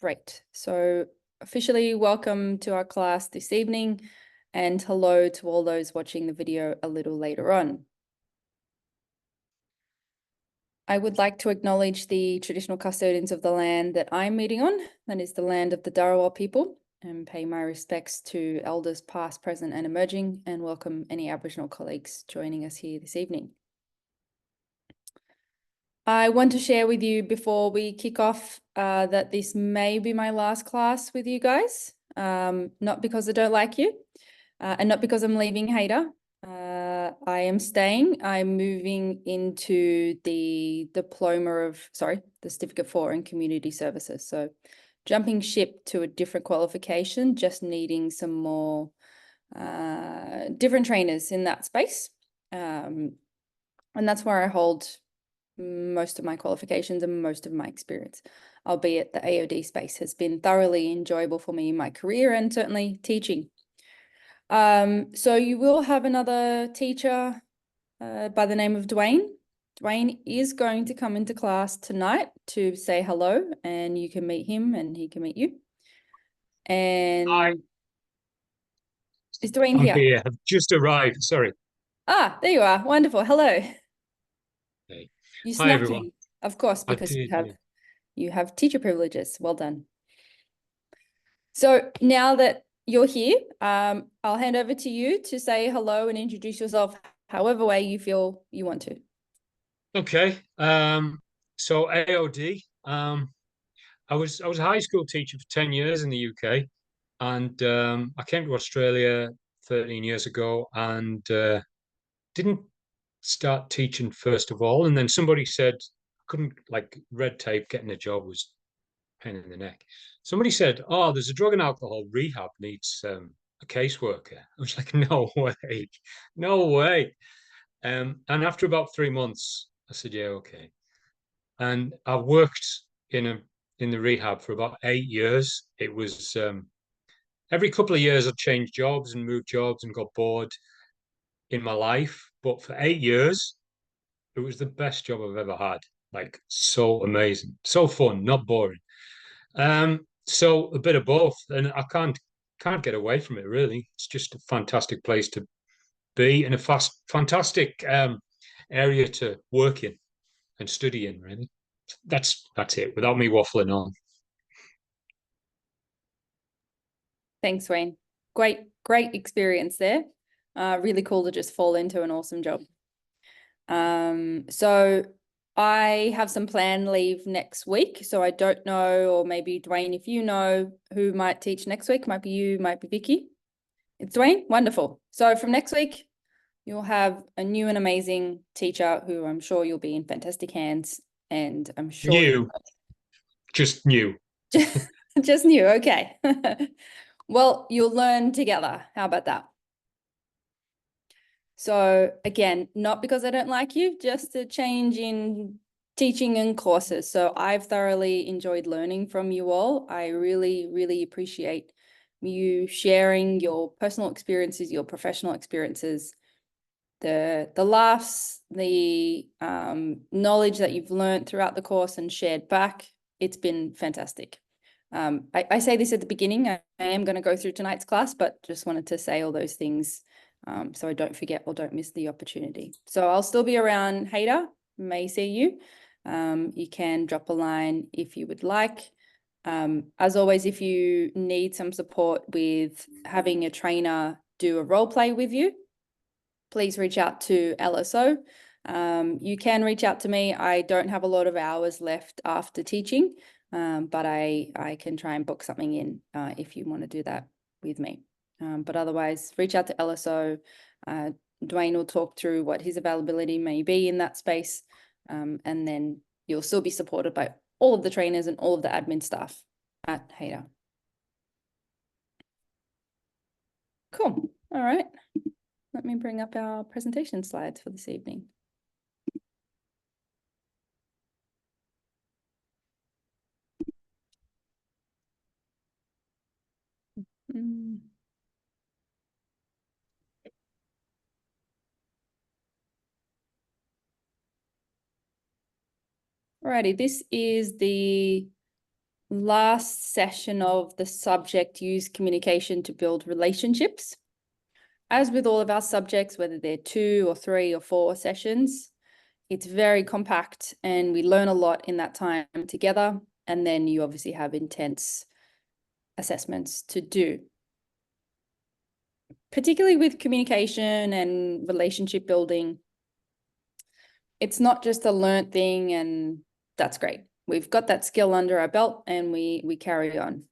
Great. So officially welcome to our class this evening, and hello to all those watching the video a little later on. I would like to acknowledge the traditional custodians of the land that I'm meeting on, that is the land of the Dharawal people, and pay my respects to elders past, present and emerging, and welcome any Aboriginal colleagues joining us here this evening. I want to share with you before we kick off that this may be my last class with you guys, not because I don't like you and not because I'm leaving Haida. I am staying. I'm moving into the the Certificate 4 in Community Services. So jumping ship to a different qualification, just needing some more different trainers in that space. And that's where I hold most of my qualifications and most of my experience, albeit the AOD space has been thoroughly enjoyable for me in my career and certainly teaching. So you will have another teacher by the name of Dwayne. Dwayne is going to come into class tonight to say hello, and you can meet him and he can meet you. And Hi. Is Dwayne I'm here? I've just arrived. Sorry. Ah, there you are. Wonderful. Hello. Hey. You Hi, snuck everyone. in, of course, I because did. you have teacher privileges. Well done. So now that you're here, I'll hand over to you to say hello and introduce yourself however way you feel you want to. Okay. So AOD. I was a high school teacher for 10 years in the UK, and I came to Australia 13 years ago and didn't start teaching first of all. And then somebody said I couldn't, like, red tape, getting a job was a pain in the neck. Somebody said, "Oh, there's a drug and alcohol rehab needs a caseworker." I was like, "No way, no way." And after about 3 months, I said, "Yeah, okay." And I worked in the rehab for about 8 years. It was every couple of years I'd change jobs and move jobs and got bored in my life. But for 8 years, it was the best job I've ever had. Like, so amazing, so fun, not boring. So a bit of both, and I can't get away from it really. It's just a fantastic place to be and a fantastic area to work in and study in. Really, that's it. Without me waffling on. Thanks, Wayne. Great experience there. Really cool to just fall into an awesome job. So I have some planned leave next week. So I don't know, or maybe Dwayne, if you know who might teach next week, might be you, might be Vicky. It's Dwayne. Wonderful. So from next week, you'll have a new and amazing teacher who I'm sure you'll be in fantastic hands. And I'm sure Just new. just new. Okay. Well, you'll learn together. How about that? So again, not because I don't like you, just a change in teaching and courses. So I've thoroughly enjoyed learning from you all. I really, really appreciate you sharing your personal experiences, your professional experiences, the laughs, the knowledge that you've learned throughout the course and shared back. It's been fantastic. I say this at the beginning. I am going to go through tonight's class, but just wanted to say all those things so I don't forget or don't miss the opportunity. So I'll still be around Haida, may see you. You can drop a line if you would like. As always, if you need some support with having a trainer do a role play with you, please reach out to LSO. You can reach out to me. I don't have a lot of hours left after teaching, but I can try and book something in if you want to do that with me. But otherwise, reach out to LSO. Dwayne will talk through what his availability may be in that space. And then you'll still be supported by all of the trainers and all of the admin staff at Haida. Cool. All right. Let me bring up our presentation slides for this evening. Alrighty, this is the last session of the subject use communication to build relationships. As with all of our subjects, whether they're 2 or 3 or 4 sessions, it's very compact and we learn a lot in that time together. And then you obviously have intense assessments to do. Particularly with communication and relationship building, it's not just a learnt thing and that's great. We've got that skill under our belt and we carry on.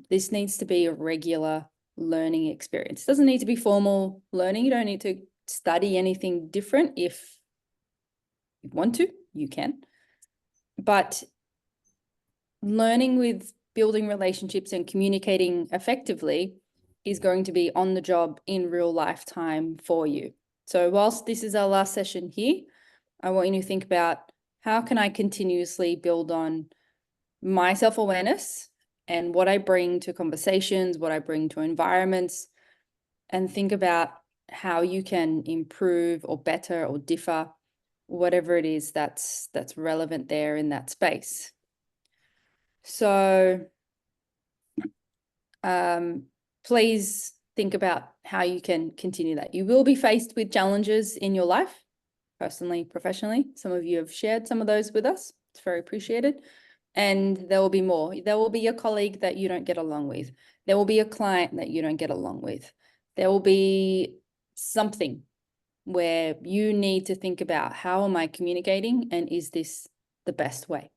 This needs to be a regular learning experience. It doesn't need to be formal learning. You don't need to study anything different. If you want to, you can. But learning with building relationships and communicating effectively is going to be on the job in real life time for you. So whilst this is our last session here, I want you to think about how can I continuously build on my self-awareness and what I bring to conversations, what I bring to environments, and think about how you can improve or better or differ, whatever it is that's relevant there in that space. So please think about how you can continue that. You will be faced with challenges in your life, personally, professionally. Some of you have shared some of those with us. It's very appreciated. And there will be more. There will be a colleague that you don't get along with. There will be a client that you don't get along with. There will be something where you need to think about, how am I communicating and is this the best way?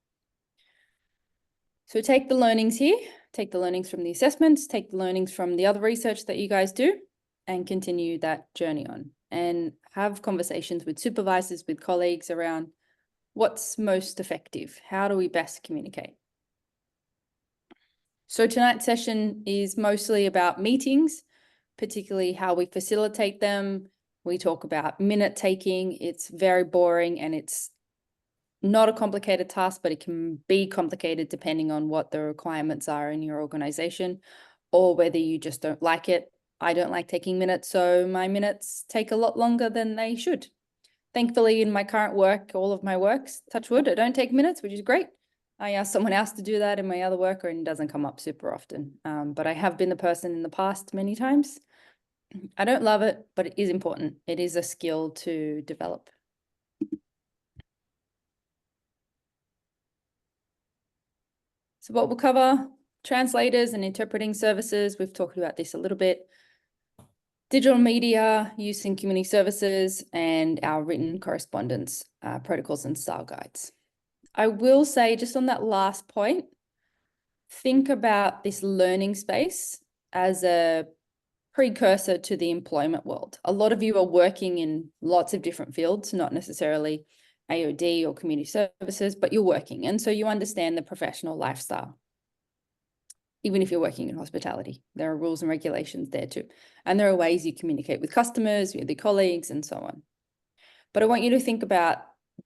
So take the learnings here, take the learnings from the assessments, take the learnings from the other research that you guys do and continue that journey on and have conversations with supervisors, with colleagues around what's most effective. How do we best communicate? So tonight's session is mostly about meetings, particularly how we facilitate them. We talk about minute taking. It's very boring and it's not a complicated task, but it can be complicated depending on what the requirements are in your organization or whether you just don't like it. I don't like taking minutes, so my minutes take a lot longer than they should. Thankfully, in my current work, all of my works, touch wood, I don't take minutes, which is great. I ask someone else to do that in my other work and it doesn't come up super often. But I have been the person in the past many times. I don't love it, but it is important. It is a skill to develop. So what we'll cover, translators and interpreting services. We've talked about this a little bit. Digital media, use in community services, and our written correspondence, protocols and style guides. I will say just on that last point, think about this learning space as a precursor to the employment world. A lot of you are working in lots of different fields, not necessarily AOD or community services, but you're working. And so you understand the professional lifestyle. Even if you're working in hospitality, there are rules and regulations there too. And there are ways you communicate with customers, with your colleagues and so on. But I want you to think about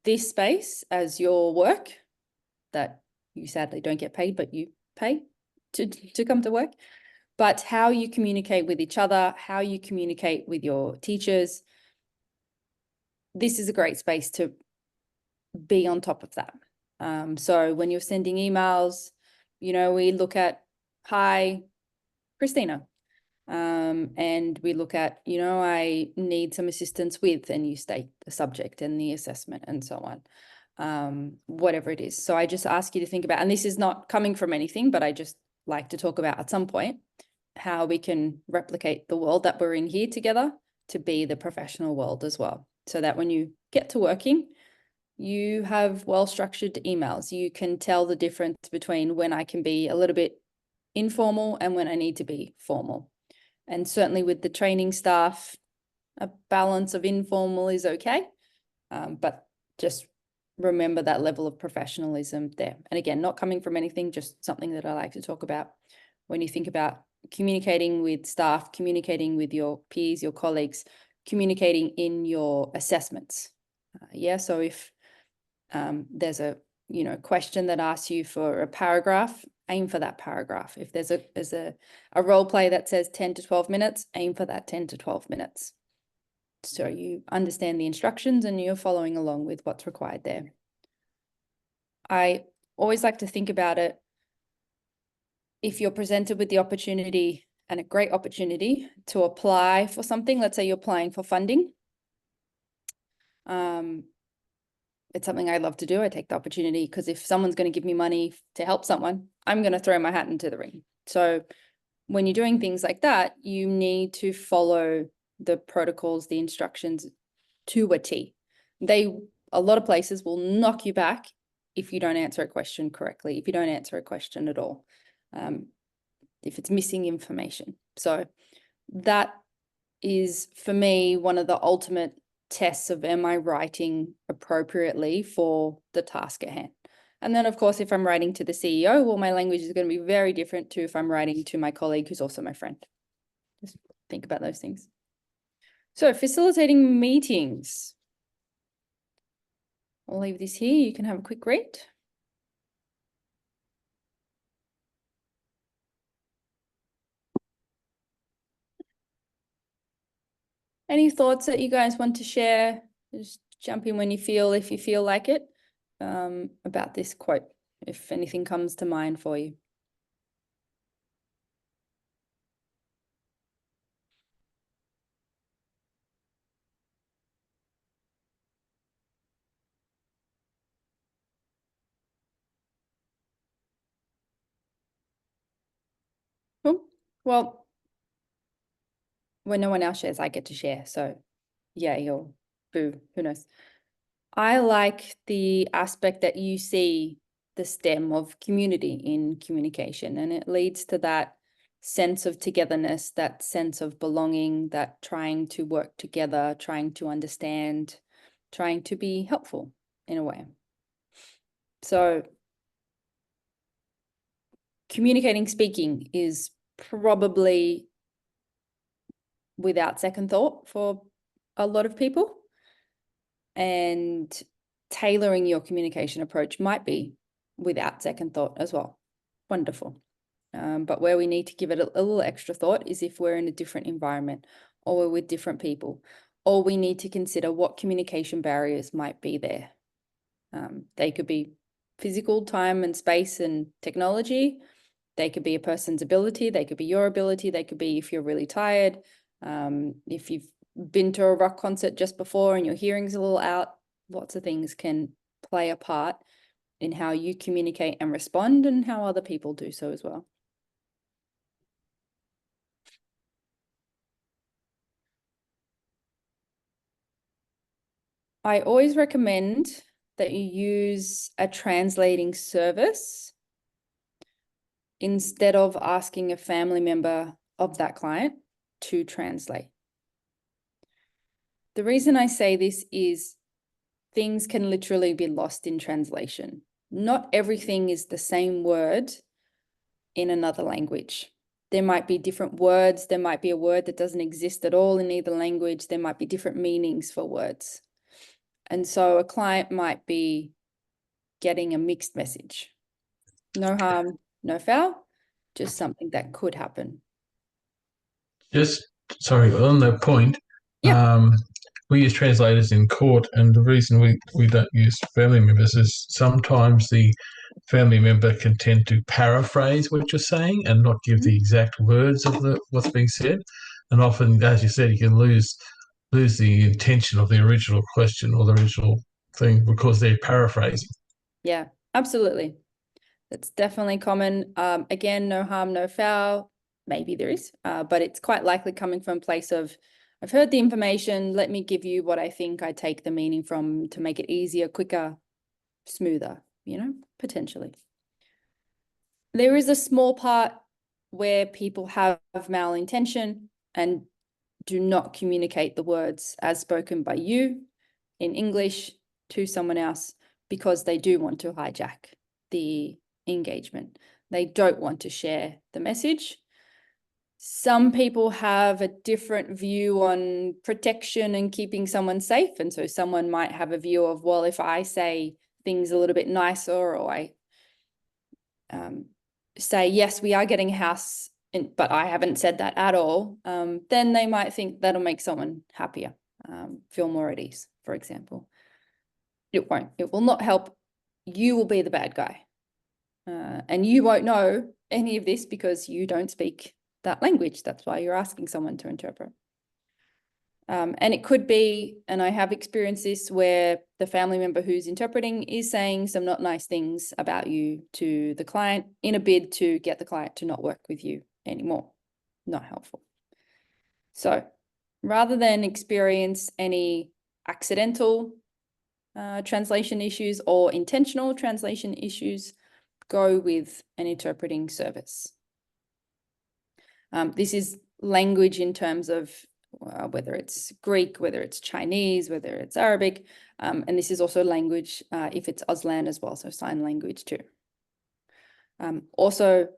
this space as your work that you sadly don't get paid, but you pay to come to work. But how you communicate with each other, how you communicate with your teachers. This is a great space to be on top of that. So when you're sending emails, we look at, hi, Christina. And we look at, I need some assistance with, and you state the subject and the assessment and so on, whatever it is. So I just ask you to think about, and this is not coming from anything, but I just like to talk about at some point how we can replicate the world that we're in here together to be the professional world as well. So that when you get to working, you have well-structured emails. You can tell the difference between when I can be a little bit informal and when I need to be formal. And certainly with the training staff, a balance of informal is okay. But just remember that level of professionalism there. And again, not coming from anything, just something that I like to talk about when you think about communicating with staff, communicating with your peers, your colleagues, communicating in your assessments. So if there's a question that asks you for a paragraph, aim for that paragraph. If there's a role play that says 10 to 12 minutes, aim for that 10 to 12 minutes. So you understand the instructions and you're following along with what's required there. I always like to think about it if you're presented with the opportunity, and a great opportunity to apply for something, let's say you're applying for funding. It's something I love to do. I take the opportunity because if someone's going to give me money to help someone, I'm going to throw my hat into the ring. So when you're doing things like that, you need to follow the protocols, the instructions to a T. A lot of places will knock you back if you don't answer a question correctly, if you don't answer a question at all, if it's missing information. So that is, for me, one of the ultimate tests of, am I writing appropriately for the task at hand? And then, of course, if I'm writing to the CEO, well, my language is going to be very different to if I'm writing to my colleague who's also my friend. Just think about those things. So facilitating meetings. I'll leave this here. You can have a quick read. Any thoughts that you guys want to share? Just jump in when you feel, if you feel like it, about this quote, if anything comes to mind for you. Cool. Well, when no one else shares, I get to share. So yeah, you'll boo, who knows? I like the aspect that you see the stem of community in communication, and it leads to that sense of togetherness, that sense of belonging, that trying to work together, trying to understand, trying to be helpful in a way. So communicating, speaking is probably without second thought for a lot of people. And tailoring your communication approach might be without second thought as well. Wonderful. But where we need to give it a little extra thought is if we're in a different environment or we're with different people, or we need to consider what communication barriers might be there. They could be physical, time and space and technology. They could be a person's ability. They could be your ability. They could be if you're really tired. If you've been to a rock concert just before and your hearing's a little out, lots of things can play a part in how you communicate and respond and how other people do so as well. I always recommend that you use a translating service instead of asking a family member of that client to translate. The reason I say this is things can literally be lost in translation. Not everything is the same word in another language. There might be different words. There might be a word that doesn't exist at all in either language. There might be different meanings for words. And so a client might be getting a mixed message. No harm, no foul, just something that could happen. Just sorry, on that point, Yeah. we use translators in court, and the reason we don't use family members is sometimes the family member can tend to paraphrase what you're saying and not give the exact words of what's being said, and often, as you said, you can lose the intention of the original question or the original thing because they're paraphrasing. Yeah, absolutely. That's definitely common. Again, no harm, no foul. Maybe there is, but it's quite likely coming from a place of, I've heard the information, let me give you what I think I take the meaning from to make it easier, quicker, smoother, potentially. There is a small part where people have malintention and do not communicate the words as spoken by you in English to someone else because they do want to hijack the engagement. They don't want to share the message. Some people have a different view on protection and keeping someone safe. And so someone might have a view of, well, if I say things a little bit nicer, or I say, yes, we are getting a house, but I haven't said that at all, then they might think that'll make someone happier, feel more at ease, for example. It won't. It will not help. You will be the bad guy. And you won't know any of this because you don't speak that language. That's why you're asking someone to interpret. And it could be, and I have experienced this, where the family member who's interpreting is saying some not nice things about you to the client in a bid to get the client to not work with you anymore. Not helpful. So rather than experience any accidental translation issues or intentional translation issues, go with an interpreting service. This is language in terms of whether it's Greek, whether it's Chinese, whether it's Arabic, and this is also language if it's Auslan as well, so sign language too. Also,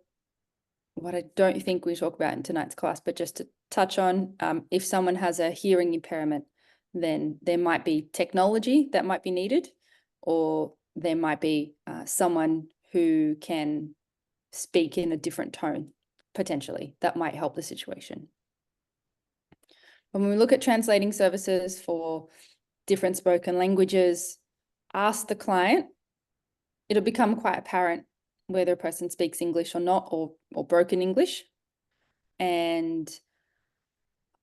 what I don't think we talk about in tonight's class, but just to touch on, if someone has a hearing impairment, then there might be technology that might be needed, or there might be someone who can speak in a different tone, potentially, that might help the situation. When we look at translating services for different spoken languages, ask the client. It'll become quite apparent whether a person speaks English or not, or broken English. And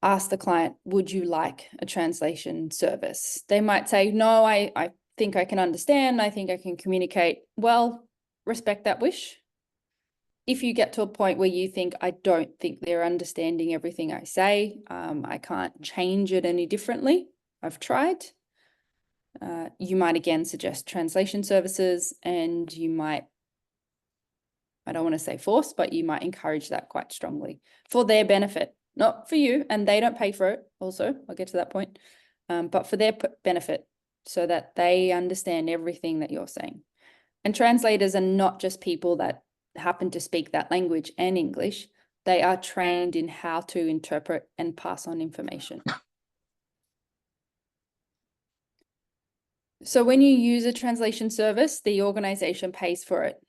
ask the client, would you like a translation service? They might say, no, I think I can understand. I think I can communicate. Well, respect that wish. If you get to a point where you think, I don't think they're understanding everything I say, I can't change it any differently, I've tried, you might again suggest translation services, and you might, I don't want to say force, but you might encourage that quite strongly for their benefit, not for you, and they don't pay for it also, I'll get to that point, but for their benefit, so that they understand everything that you're saying. And translators are not just people that happen to speak that language and English. They are trained in how to interpret and pass on information. So when you use a translation service, the organization pays for it.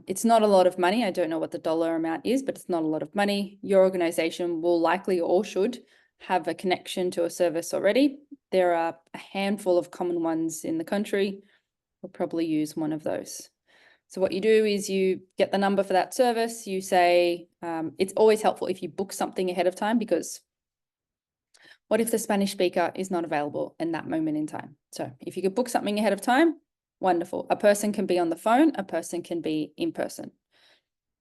It's not a lot of money. I don't know what the dollar amount is, but it's not a lot of money. Your organization will likely or should have a connection to a service already. There are a handful of common ones in the country. We'll probably use one of those. So what you do is you get the number for that service. You say, it's always helpful if you book something ahead of time, because what if the Spanish speaker is not available in that moment in time? So if you could book something ahead of time, wonderful. A person can be on the phone, a person can be in person.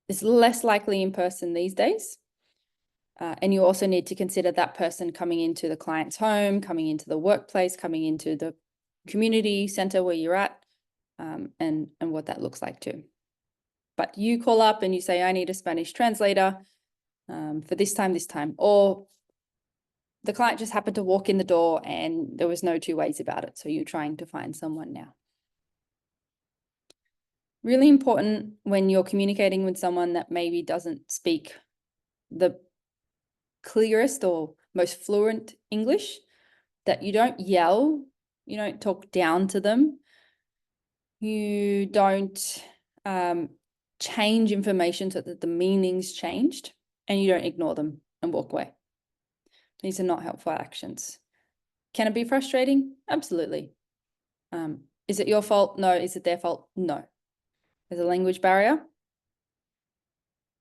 It's less likely in person these days. And you also need to consider that person coming into the client's home, coming into the workplace, coming into the community center where you're at. And what that looks like too. But you call up and you say, I need a Spanish translator for this time, or the client just happened to walk in the door and there was no two ways about it. So you're trying to find someone now. Really important when you're communicating with someone that maybe doesn't speak the clearest or most fluent English, that you don't yell, you don't talk down to them. You don't change information so that the meaning's changed, and you don't ignore them and walk away. These are not helpful actions. Can it be frustrating? Absolutely. Is it your fault? No. Is it their fault? No. There's a language barrier.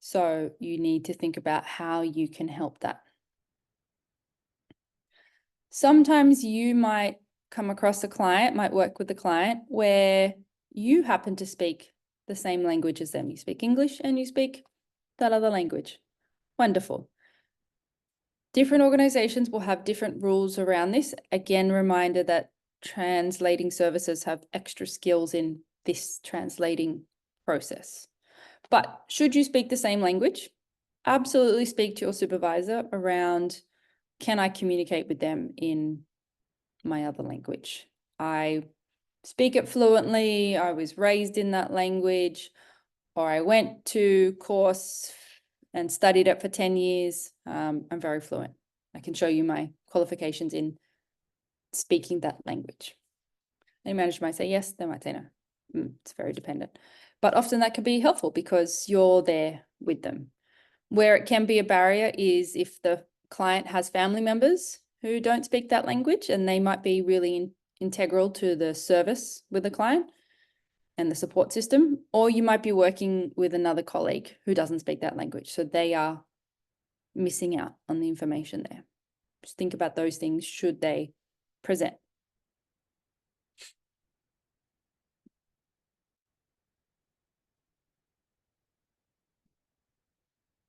So you need to think about how you can help that. Sometimes you might come across a client, might work with a client where you happen to speak the same language as them. You speak English and you speak that other language. Wonderful. Different organizations will have different rules around this. Again, reminder that translating services have extra skills in this translating process. But should you speak the same language, absolutely speak to your supervisor around, can I communicate with them in my other language? I speak it fluently, I was raised in that language, or I went to course and studied it for 10 years. I'm very fluent. I can show you my qualifications in speaking that language. Any manager might say yes, they might say no. It's very dependent. But often that can be helpful because you're there with them. Where it can be a barrier is if the client has family members who don't speak that language, and they might be really integral to the service with the client. and the support system, or you might be working with another colleague who doesn't speak that language. So they are missing out on the information there. Just think about those things should they present.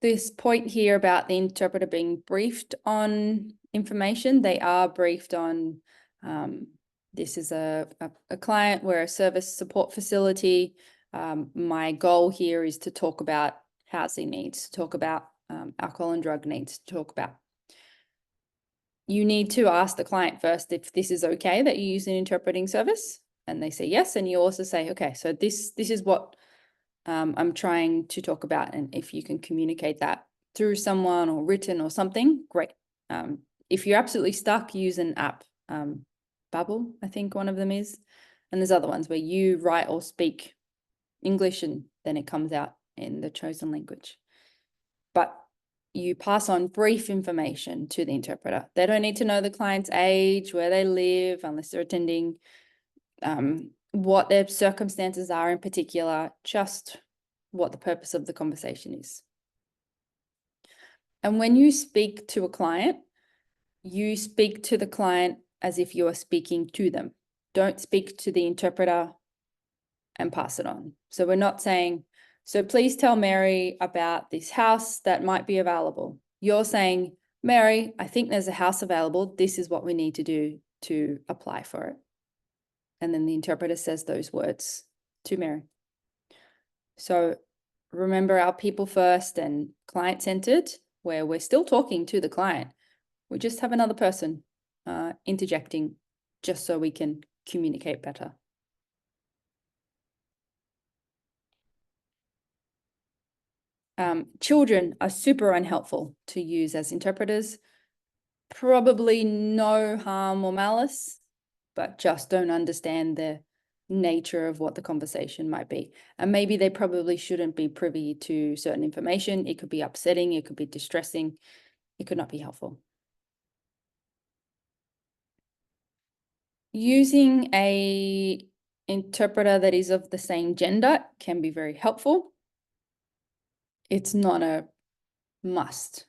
This point here about the interpreter being briefed on information, they are briefed on, this is a client, we're a service support facility. My goal here is to talk about housing needs, to talk about alcohol and drug needs, to talk about. You need to ask the client first if this is okay that you use an interpreting service, and they say yes. And you also say, okay, so this is what I'm trying to talk about, and if you can communicate that through someone or written or something, great. If you're absolutely stuck, use an app. Bubble, I think one of them is. And there's other ones where you write or speak English and then it comes out in the chosen language. But you pass on brief information to the interpreter. They don't need to know the client's age, where they live, unless they're attending, what their circumstances are in particular, just what the purpose of the conversation is. And when you speak to a client, you speak to the client as if you are speaking to them. Don't speak to the interpreter and pass it on. So we're not saying, so please tell Mary about this house that might be available. You're saying, Mary, I think there's a house available. This is what we need to do to apply for it. And then the interpreter says those words to Mary. So remember our people first and client-centered, where we're still talking to the client. We just have another person interjecting just so we can communicate better. Children are super unhelpful to use as interpreters. Probably no harm or malice, but just don't understand the nature of what the conversation might be. And maybe they probably shouldn't be privy to certain information. It could be upsetting, it could be distressing, it could not be helpful. Using an interpreter that is of the same gender can be very helpful. It's not a must.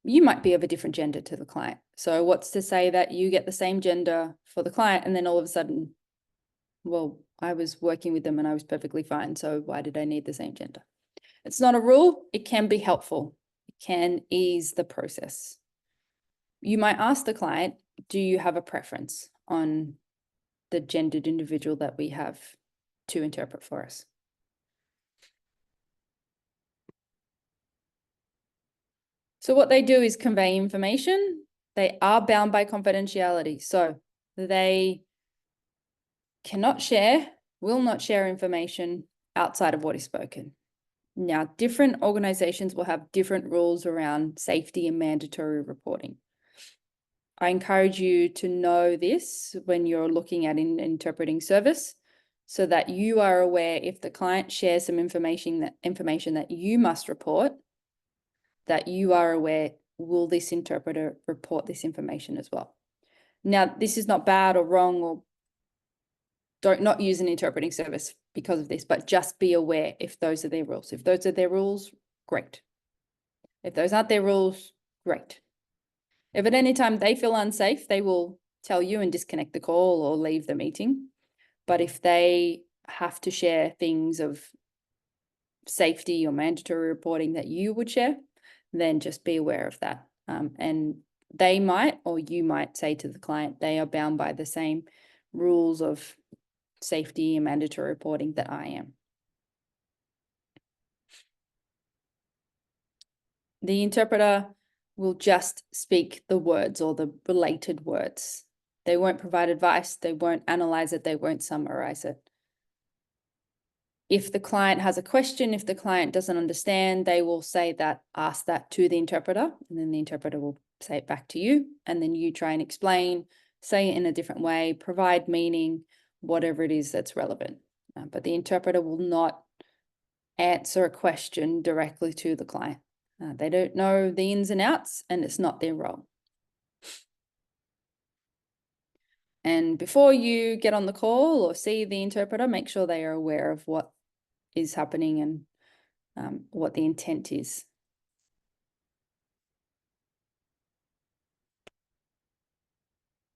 You might be of a different gender to the client. So what's to say that you get the same gender for the client and then all of a sudden, well, I was working with them and I was perfectly fine. So why did I need the same gender? It's not a rule. It can be helpful. It can ease the process. You might ask the client, do you have a preference on the gendered individual that we have to interpret for us? So what they do is convey information. They are bound by confidentiality. So they cannot share, will not share information outside of what is spoken. Now, different organizations will have different rules around safety and mandatory reporting. I encourage you to know this when you're looking at an interpreting service so that you are aware if the client shares some information that you must report, that you are aware, will this interpreter report this information as well? Now, this is not bad or wrong, or don't not use an interpreting service because of this, but just be aware if those are their rules. If those are their rules, great. If those aren't their rules, great. If at any time they feel unsafe, they will tell you and disconnect the call or leave the meeting. But if they have to share things of safety or mandatory reporting that you would share, then just be aware of that. And they might, or you might say to the client, they are bound by the same rules of safety and mandatory reporting that I am. The interpreter will just speak the words or the related words. They won't provide advice, they won't analyze it, they won't summarize it. If the client has a question, if the client doesn't understand, they will say that, ask that to the interpreter, and then the interpreter will say it back to you, and then you try and explain, say it in a different way, provide meaning, whatever it is that's relevant. But the interpreter will not answer a question directly to the client. They don't know the ins and outs, and it's not their role. And before you get on the call or see the interpreter, make sure they are aware of what is happening and what the intent is.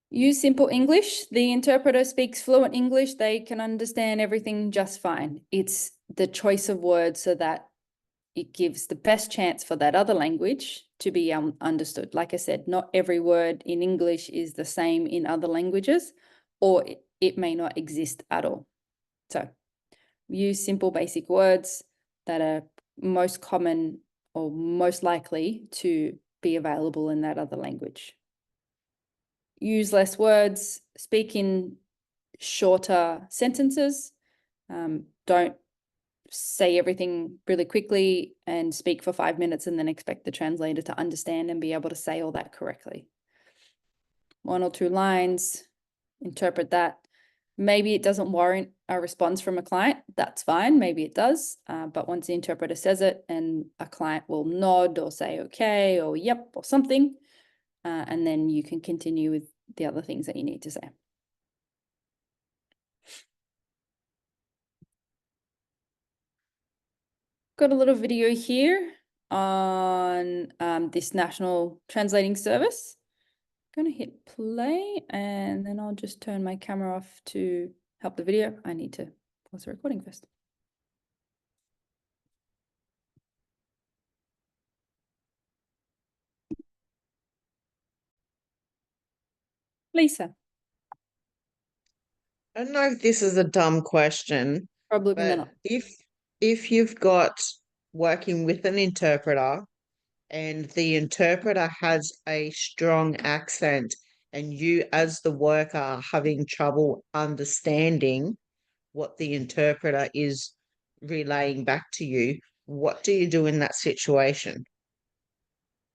Use simple English. The interpreter speaks fluent English. They can understand everything just fine. It's the choice of words so that it gives the best chance for that other language to be understood. Like I said, not every word in English is the same in other languages, or it may not exist at all. So use simple basic words that are most common or most likely to be available in that other language. Use less words, speak in shorter sentences. Don't say everything really quickly and speak for 5 minutes and then expect the translator to understand and be able to say all that correctly. 1 or 2 lines, interpret that. Maybe it doesn't warrant a response from a client. That's fine. Maybe it does. But once the interpreter says it and a client will nod or say okay or yep or something, and then you can continue with the other things that you need to say. Got a little video here on this national translating service. I'm going to hit play and then I'll just turn my camera off to help the video. I need to pause the recording first. Lisa. I don't know if this is a dumb question, Probably but not. if you've got working with an interpreter and the interpreter has a strong accent and you as the worker are having trouble understanding what the interpreter is relaying back to you, what do you do in that situation?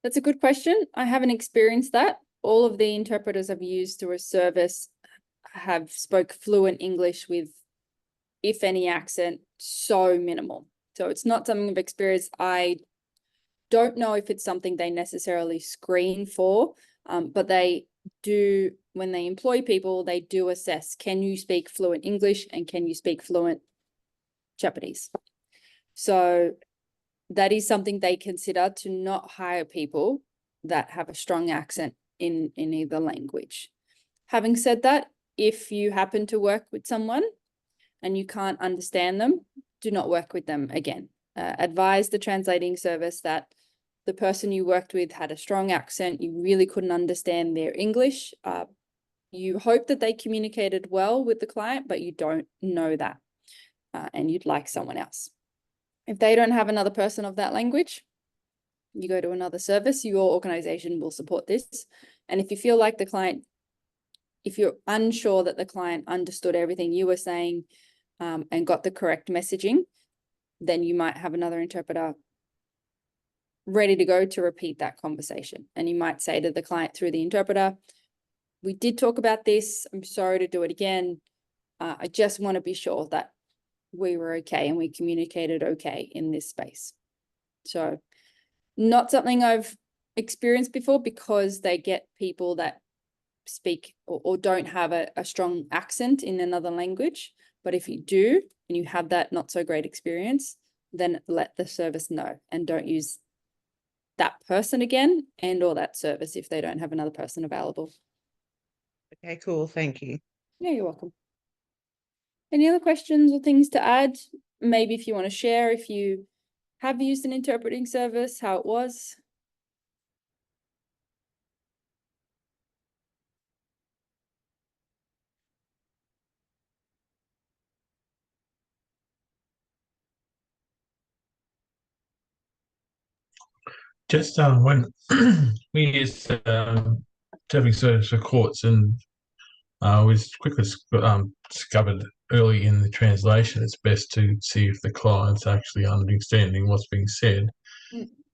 That's a good question. I haven't experienced that. All of the interpreters I've used through a service have spoke fluent English with, if any, accent, so minimal. So it's not something I've experienced. I don't know if it's something they necessarily screen for, but they do, when they employ people, they do assess, can you speak fluent English and can you speak fluent Japanese? So that is something they consider, to not hire people that have a strong accent in either language. Having said that, if you happen to work with someone and you can't understand them, do not work with them again. Advise the translating service that the person you worked with had a strong accent, you really couldn't understand their English. You hope that they communicated well with the client, but you don't know that, and you'd like someone else. If they don't have another person of that language, you go to another service. Your organization will support this. And if you feel like the client, if you're unsure that the client understood everything you were saying and got the correct messaging, then you might have another interpreter ready to go to repeat that conversation. And you might say to the client through the interpreter, we did talk about this. I'm sorry to do it again. I just want to be sure that we were okay and we communicated okay in this space. So not something I've experienced before, because they get people that speak or don't have a strong accent in another language. But if you do and you have that not so great experience, then let the service know and don't use that person again and or that service if they don't have another person available. Okay, cool. Thank you. Yeah, you're welcome. Any other questions or things to add? Maybe if you want to share, if you have used an interpreting service, how it was. Just when we used interpreting service for courts, and we quickly discovered early in the translation, it's best to see if the client's actually understanding what's being said.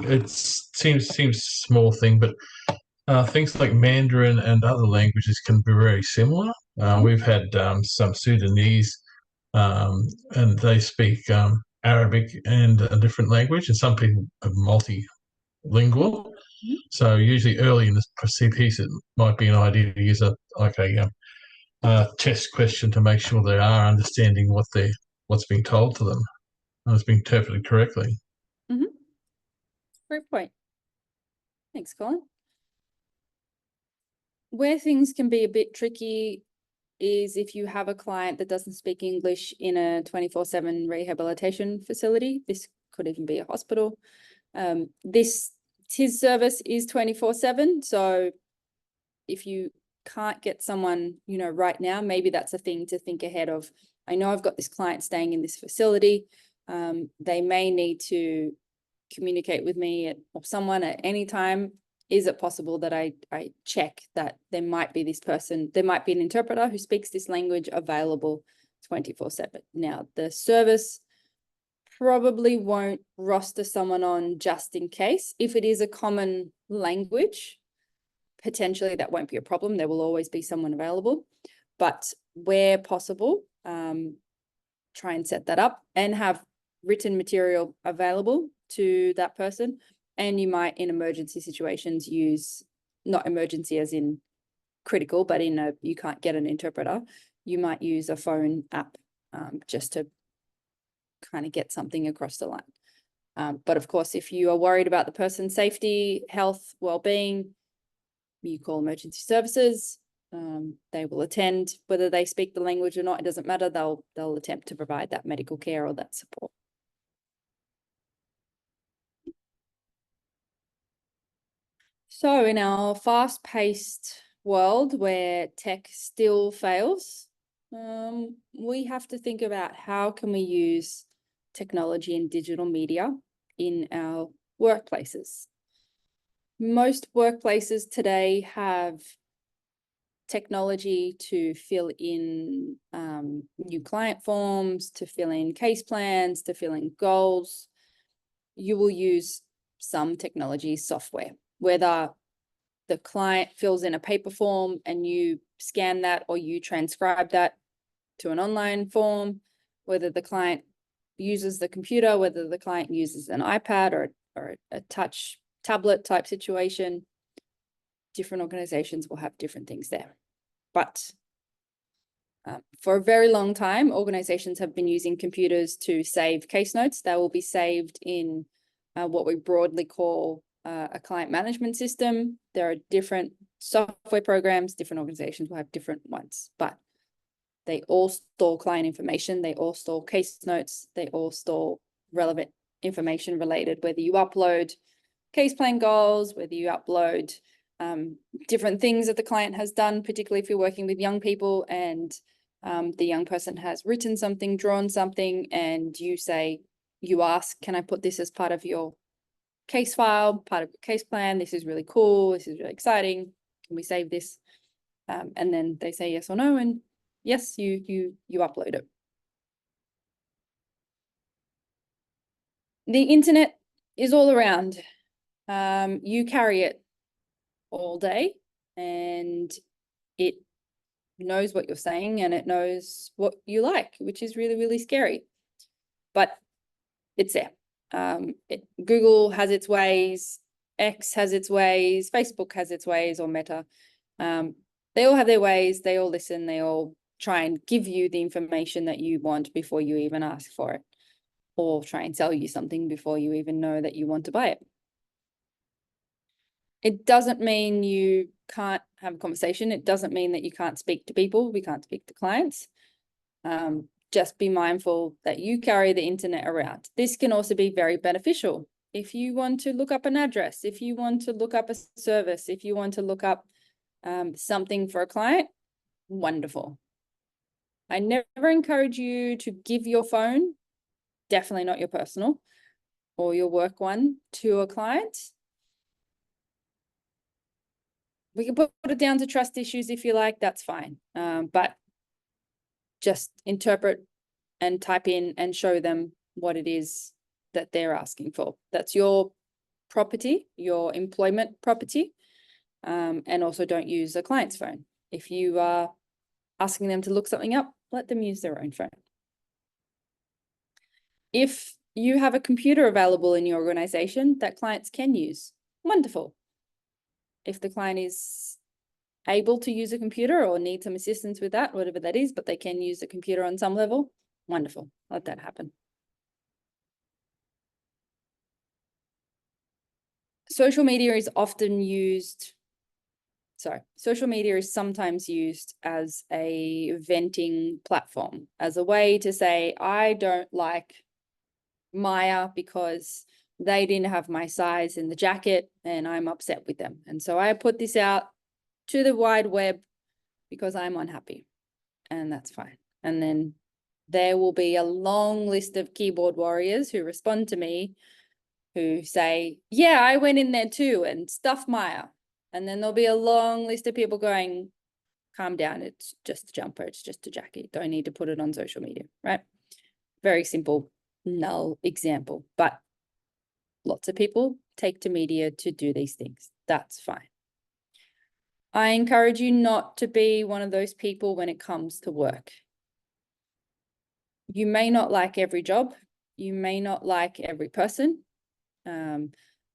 It seems a small thing, but things like Mandarin and other languages can be very similar. We've had some Sudanese, and they speak Arabic and a different language, and some people are multilingual. So usually early in the piece, it might be an idea to use a test question to make sure they are understanding what's being told to them and it's being interpreted correctly. Great point. Thanks, Colin. Where things can be a bit tricky is if you have a client that doesn't speak English in a 24/7 rehabilitation facility. This could even be a hospital. His service is 24/7. So if you can't get someone, right now, maybe that's a thing to think ahead of. I know I've got this client staying in this facility. They may need to communicate with me or someone at any time. Is it possible that I check that there might be an interpreter who speaks this language available 24/7? Now, the service probably won't roster someone on just in case. If it is a common language, potentially that won't be a problem. There will always be someone available. But where possible, try and set that up and have written material available to that person. And you might, in emergency situations, use, not emergency as in critical, but you can't get an interpreter, you might use a phone app just to kind of get something across the line. But of course, if you are worried about the person's safety, health, well-being, you call emergency services. They will attend. Whether they speak the language or not, it doesn't matter. They'll attempt to provide that medical care or that support. So in our fast-paced world where tech still fails, we have to think about how can we use technology and digital media in our workplaces. Most workplaces today have technology to fill in new client forms, to fill in case plans, to fill in goals. You will use some technology software, whether the client fills in a paper form and you scan that or you transcribe that to an online form, whether the client uses the computer, whether the client uses an iPad or a touch tablet type situation. Different organizations will have different things there. But for a very long time, organizations have been using computers to save case notes. They will be saved in what we broadly call a client management system. There are different software programs. Different organizations will have different ones, but they all store client information. They all store case notes. They all store relevant information related, whether you upload case plan goals, whether you upload different things that the client has done, particularly if you're working with young people and the young person has written something, drawn something, and you ask, can I put this as part of your case file, part of your case plan? This is really cool. This is really exciting. Can we save this? And then they say yes or no, and yes, you upload it. The internet is all around. You carry it all day and it knows what you're saying and it knows what you like, which is really, really scary. But it's there. Google has its ways, X has its ways, Facebook has its ways, or Meta. They all have their ways, they all listen, they all try and give you the information that you want before you even ask for it, or try and sell you something before you even know that you want to buy it. It doesn't mean you can't have a conversation. It doesn't mean that you can't speak to people. We can't speak to clients. Just be mindful that you carry the internet around. This can also be very beneficial. If you want to look up an address, if you want to look up a service, if you want to look up something for a client, wonderful. I never encourage you to give your phone, definitely not your personal or your work one, to a client. We can put it down to trust issues if you like, that's fine. But just interpret and type in and show them what it is that they're asking for. That's your property, your employment property. And also don't use a client's phone. If you are asking them to look something up, let them use their own phone. If you have a computer available in your organization that clients can use, wonderful. If the client is able to use a computer or need some assistance with that, whatever that is, but they can use the computer on some level, wonderful, let that happen. Social media is sometimes used as a venting platform, as a way to say, I don't like Maya because they didn't have my size in the jacket and I'm upset with them. And so I put this out to the wide web because I'm unhappy, and that's fine. And then there will be a long list of keyboard warriors who respond to me who say, yeah, I went in there too and stuffed Maya. And then there'll be a long list of people going, calm down, it's just a jumper, it's just a jacket. Don't need to put it on social media, right? Very simple, null example, but lots of people take to media to do these things. That's fine. I encourage you not to be one of those people when it comes to work. You may not like every job. You may not like every person.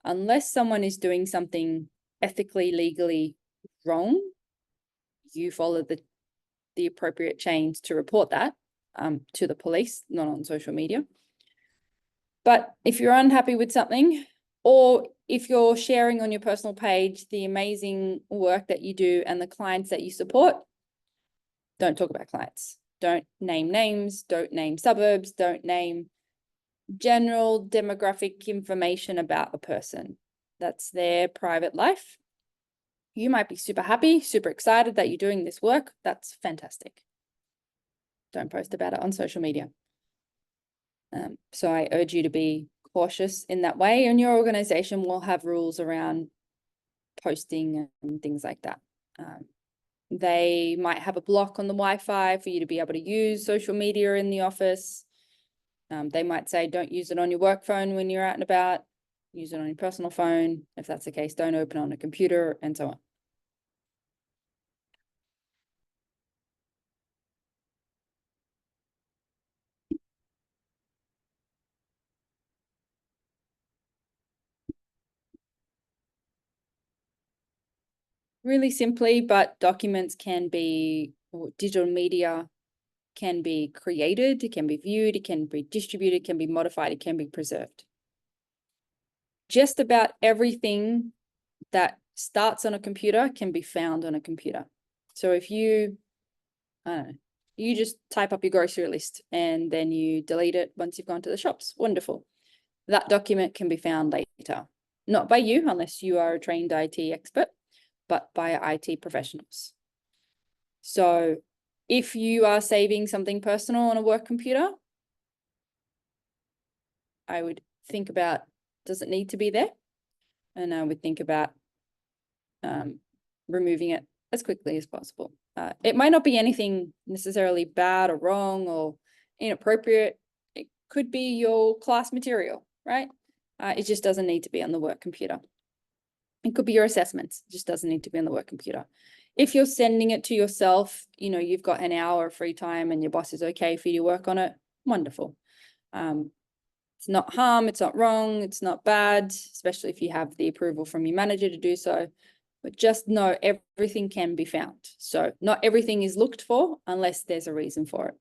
Unless someone is doing something ethically, legally wrong, you follow the appropriate chains to report that to the police, not on social media. But if you're unhappy with something, or if you're sharing on your personal page the amazing work that you do and the clients that you support, don't talk about clients. Don't name names, don't name suburbs, don't name general demographic information about the person. That's their private life. You might be super happy, super excited that you're doing this work. That's fantastic. Don't post about it on social media. So I urge you to be cautious in that way, and your organization will have rules around posting and things like that. They might have a block on the Wi-Fi for you to be able to use social media in the office. They might say, don't use it on your work phone when you're out and about, use it on your personal phone. If that's the case, don't open it on a computer, and so on. Really simply, but documents can be, or digital media can be created, it can be viewed, it can be distributed, it can be modified, it can be preserved. Just about everything that starts on a computer can be found on a computer. So if you, I don't know, you just type up your grocery list and then you delete it once you've gone to the shops, wonderful. That document can be found later, not by you unless you are a trained IT expert, but by IT professionals. So if you are saving something personal on a work computer, I would think about, does it need to be there? And I would think about removing it as quickly as possible. It might not be anything necessarily bad or wrong or inappropriate. It could be your class material, right? It just doesn't need to be on the work computer. It could be your assessments, it just doesn't need to be on the work computer. If you're sending it to yourself, you know, you've got an hour of free time and your boss is okay for you to work on it, wonderful. It's not harm, it's not wrong, it's not bad, especially if you have the approval from your manager to do so. But just know everything can be found. So not everything is looked for unless there's a reason for it.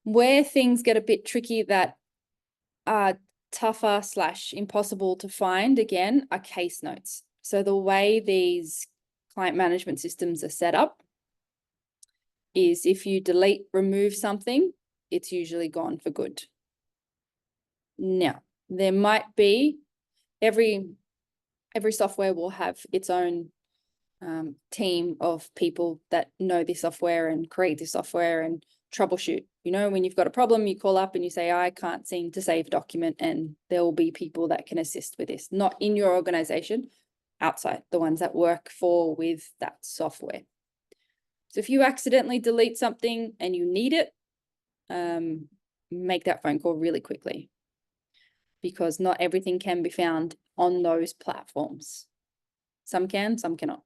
Where things get a bit tricky that are tougher / impossible to find, again, are case notes. So the way these client management systems are set up is if you delete, remove something, it's usually gone for good. Now, there might be, every software will have its own team of people that know the software and create the software and troubleshoot. You know, when you've got a problem, you call up and you say, I can't seem to save a document, and there will be people that can assist with this, not in your organization, outside, the ones that work for with that software. So if you accidentally delete something and you need it, make that phone call really quickly, because not everything can be found on those platforms. Some can, some cannot.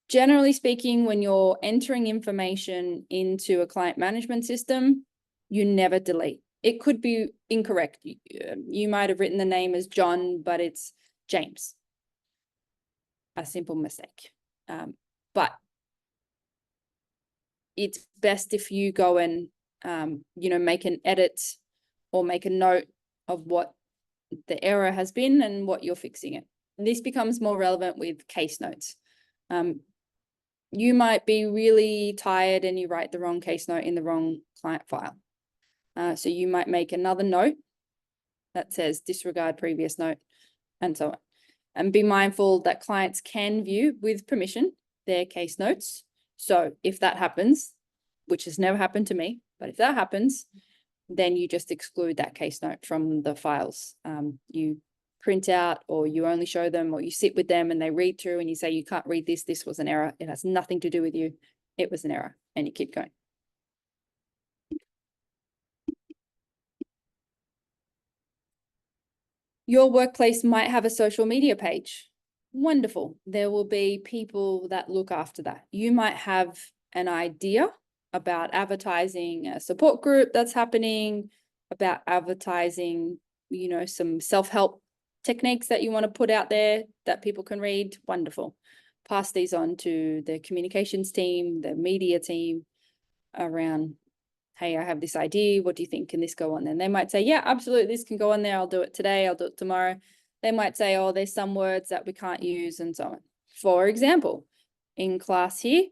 Generally speaking, when you're entering information into a client management system, you never delete. It could be incorrect. You might have written the name as John, but it's James. a simple mistake. But it's best if you go and, make an edit or make a note of what the error has been and what you're fixing it. And this becomes more relevant with case notes. You might be really tired and you write the wrong case note in the wrong client file. So you might make another note that says disregard previous note and so on. And be mindful that clients can view with permission their case notes. So if that happens, which has never happened to me, but if that happens, then you just exclude that case note from the files. You print out, or you only show them, or you sit with them and they read through and you say, you can't read this, this was an error. It has nothing to do with you. It was an error, and you keep going. Your workplace might have a social media page. Wonderful. There will be people that look after that. You might have an idea about advertising a support group that's happening, about advertising, some self-help techniques that you want to put out there that people can read. Wonderful. Pass these on to the communications team, the media team around, hey, I have this idea. What do you think? Can this go on there? And they might say, yeah, absolutely. This can go on there. I'll do it today. I'll do it tomorrow. They might say, oh, there's some words that we can't use and so on. For example, in class here,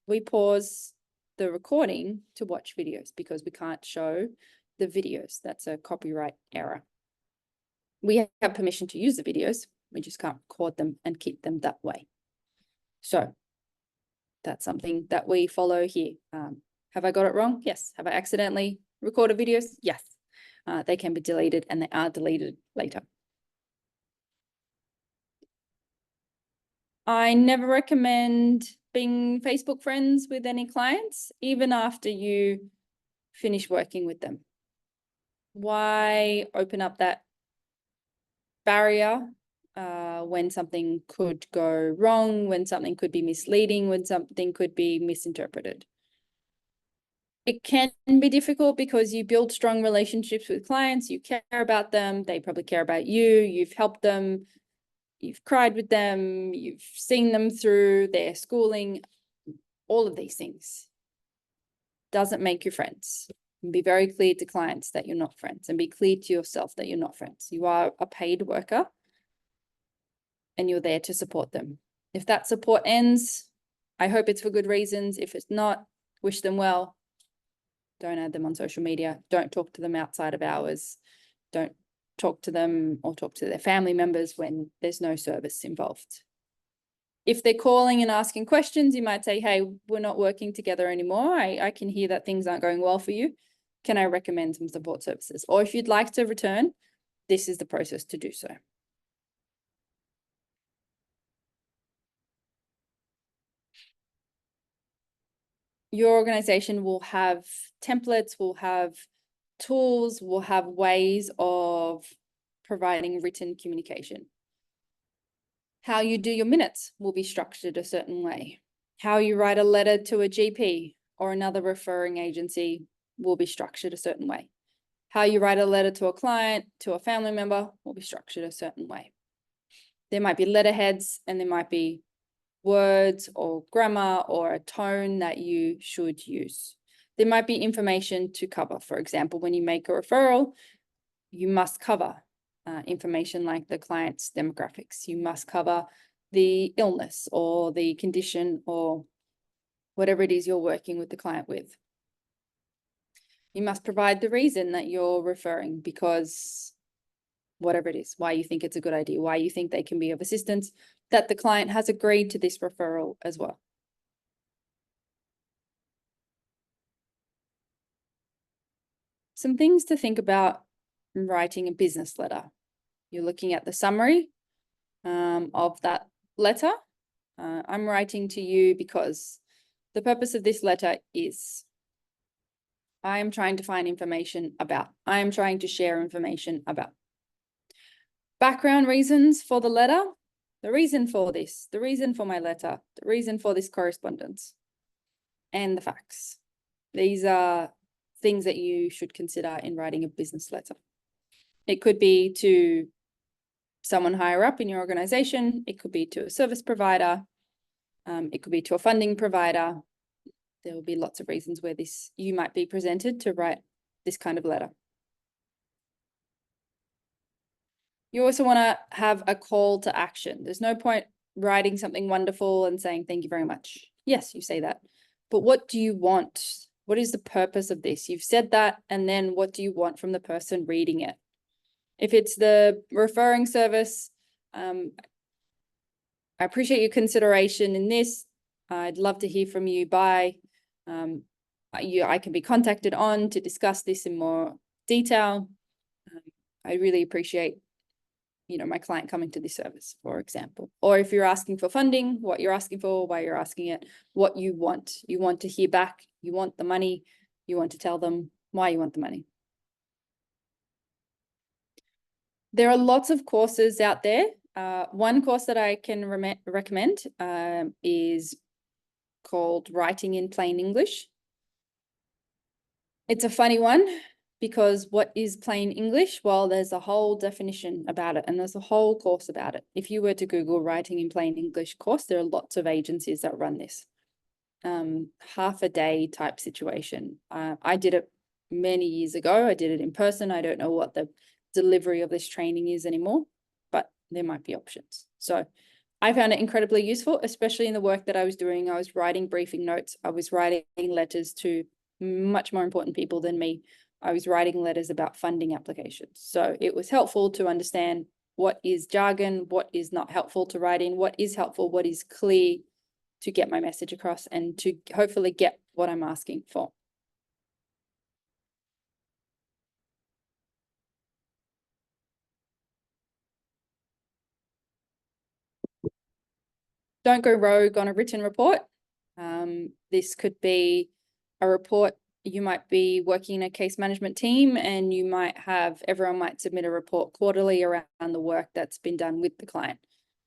we pause the recording to watch videos because we can't show the videos. That's a copyright error. We have permission to use the videos. We just can't record them and keep them that way. So that's something that we follow here. Have I got it wrong? Yes. Have I accidentally recorded videos? Yes. They can be deleted, and they are deleted later. I never recommend being Facebook friends with any clients, even after you finish working with them. Why open up that barrier when something could go wrong, when something could be misleading, when something could be misinterpreted? It can be difficult because you build strong relationships with clients, you care about them, they probably care about you, you've helped them, you've cried with them, you've seen them through their schooling, all of these things. Doesn't make you friends. And be very clear to clients that you're not friends, and be clear to yourself that you're not friends. You are a paid worker and you're there to support them. If that support ends, I hope it's for good reasons. If it's not, wish them well. Don't add them on social media. Don't talk to them outside of hours. Don't talk to them or talk to their family members when there's no service involved. If they're calling and asking questions, you might say, hey, we're not working together anymore. I can hear that things aren't going well for you. Can I recommend some support services? Or if you'd like to return, this is the process to do so. Your organization will have templates, will have tools, will have ways of providing written communication. How you do your minutes will be structured a certain way. How you write a letter to a GP or another referring agency will be structured a certain way. How you write a letter to a client, to a family member, will be structured a certain way. There might be letterheads, and there might be words or grammar or a tone that you should use. There might be information to cover. For example, when you make a referral, you must cover information like the client's demographics. You must cover the illness or the condition or whatever it is you're working with the client with. You must provide the reason that you're referring, because whatever it is, why you think it's a good idea, why you think they can be of assistance, that the client has agreed to this referral as well. Some things to think about in writing a business letter. You're looking at the summary of that letter. I'm writing to you because the purpose of this letter is I am trying to find information about. I am trying to share information about. Background reasons for the letter. The reason for this, the reason for my letter, the reason for this correspondence, and the facts. These are things that you should consider in writing a business letter. It could be to someone higher up in your organization. It could be to a service provider. It could be to a funding provider. There will be lots of reasons where you might be presented to write this kind of letter. You also want to have a call to action. There's no point writing something wonderful and saying, thank you very much. Yes, you say that. But what do you want? What is the purpose of this? You've said that, and then what do you want from the person reading it? If it's the referring service, I appreciate your consideration in this. I'd love to hear from you by, I can be contacted on to discuss this in more detail. I really appreciate my client coming to this service, for example. Or if you're asking for funding, what you're asking for, why you're asking it, what you want. You want to hear back, you want the money, you want to tell them why you want the money. There are lots of courses out there. One course that I can recommend is called Writing in Plain English. It's a funny one, because what is plain English? Well, there's a whole definition about it, and there's a whole course about it. If you were to Google Writing in Plain English course, there are lots of agencies that run this. Half a day type situation. I did it many years ago. I did it in person. I don't know what the delivery of this training is anymore, but there might be options. So I found it incredibly useful, especially in the work that I was doing. I was writing briefing notes. I was writing letters to much more important people than me. I was writing letters about funding applications. So it was helpful to understand what is jargon, what is not helpful to write in, what is helpful, what is clear, to get my message across and to hopefully get what I'm asking for. Don't go rogue on a written report. This could be a report. You might be working in a case management team, and you might have, everyone might submit a report quarterly around the work that's been done with the client.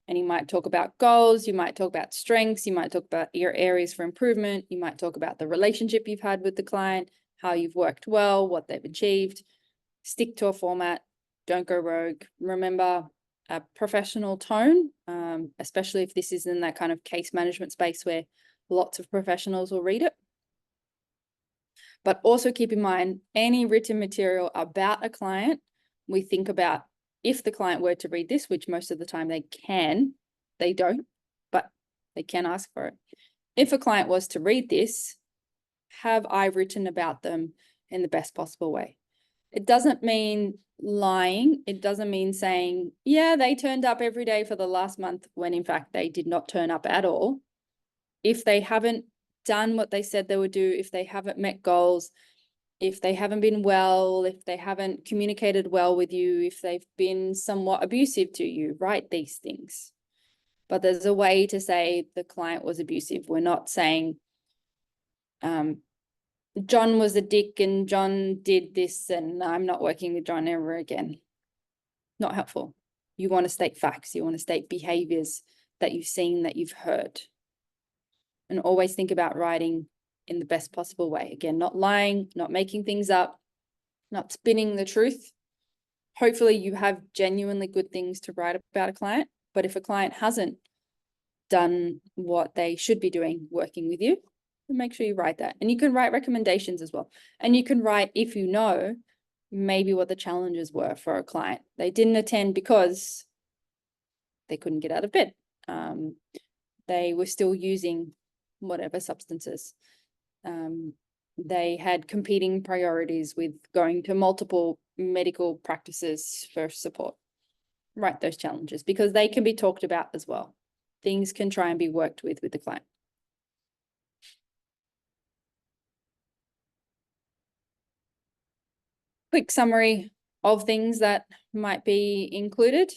And you might talk about goals, you might talk about strengths, you might talk about your areas for improvement, you might talk about the relationship you've had with the client, how you've worked well, what they've achieved. Stick to a format, don't go rogue. Remember a professional tone, especially if this is in that kind of case management space where lots of professionals will read it. But also keep in mind, any written material about a client, we think about if the client were to read this, which most of the time they don't, but they can ask for it. If a client was to read this, have I written about them in the best possible way? It doesn't mean lying. It doesn't mean saying, yeah, they turned up every day for the last month, when in fact they did not turn up at all. If they haven't done what they said they would do, if they haven't met goals, if they haven't been well, if they haven't communicated well with you, if they've been somewhat abusive to you, write these things. But there's a way to say the client was abusive. We're not saying John was a dick and John did this and I'm not working with John ever again. Not helpful. You want to state facts. You want to state behaviors that you've seen, that you've heard. And always think about writing in the best possible way. Again, not lying, not making things up, not spinning the truth. Hopefully you have genuinely good things to write about a client, but if a client hasn't done what they should be doing working with you, then make sure you write that. And you can write recommendations as well. And you can write, if you know, maybe what the challenges were for a client. They didn't attend because they couldn't get out of bed. They were still using whatever substances. They had competing priorities with going to multiple medical practices for support. Write those challenges because they can be talked about as well. Things can try and be worked with the client. Quick summary of things that might be included.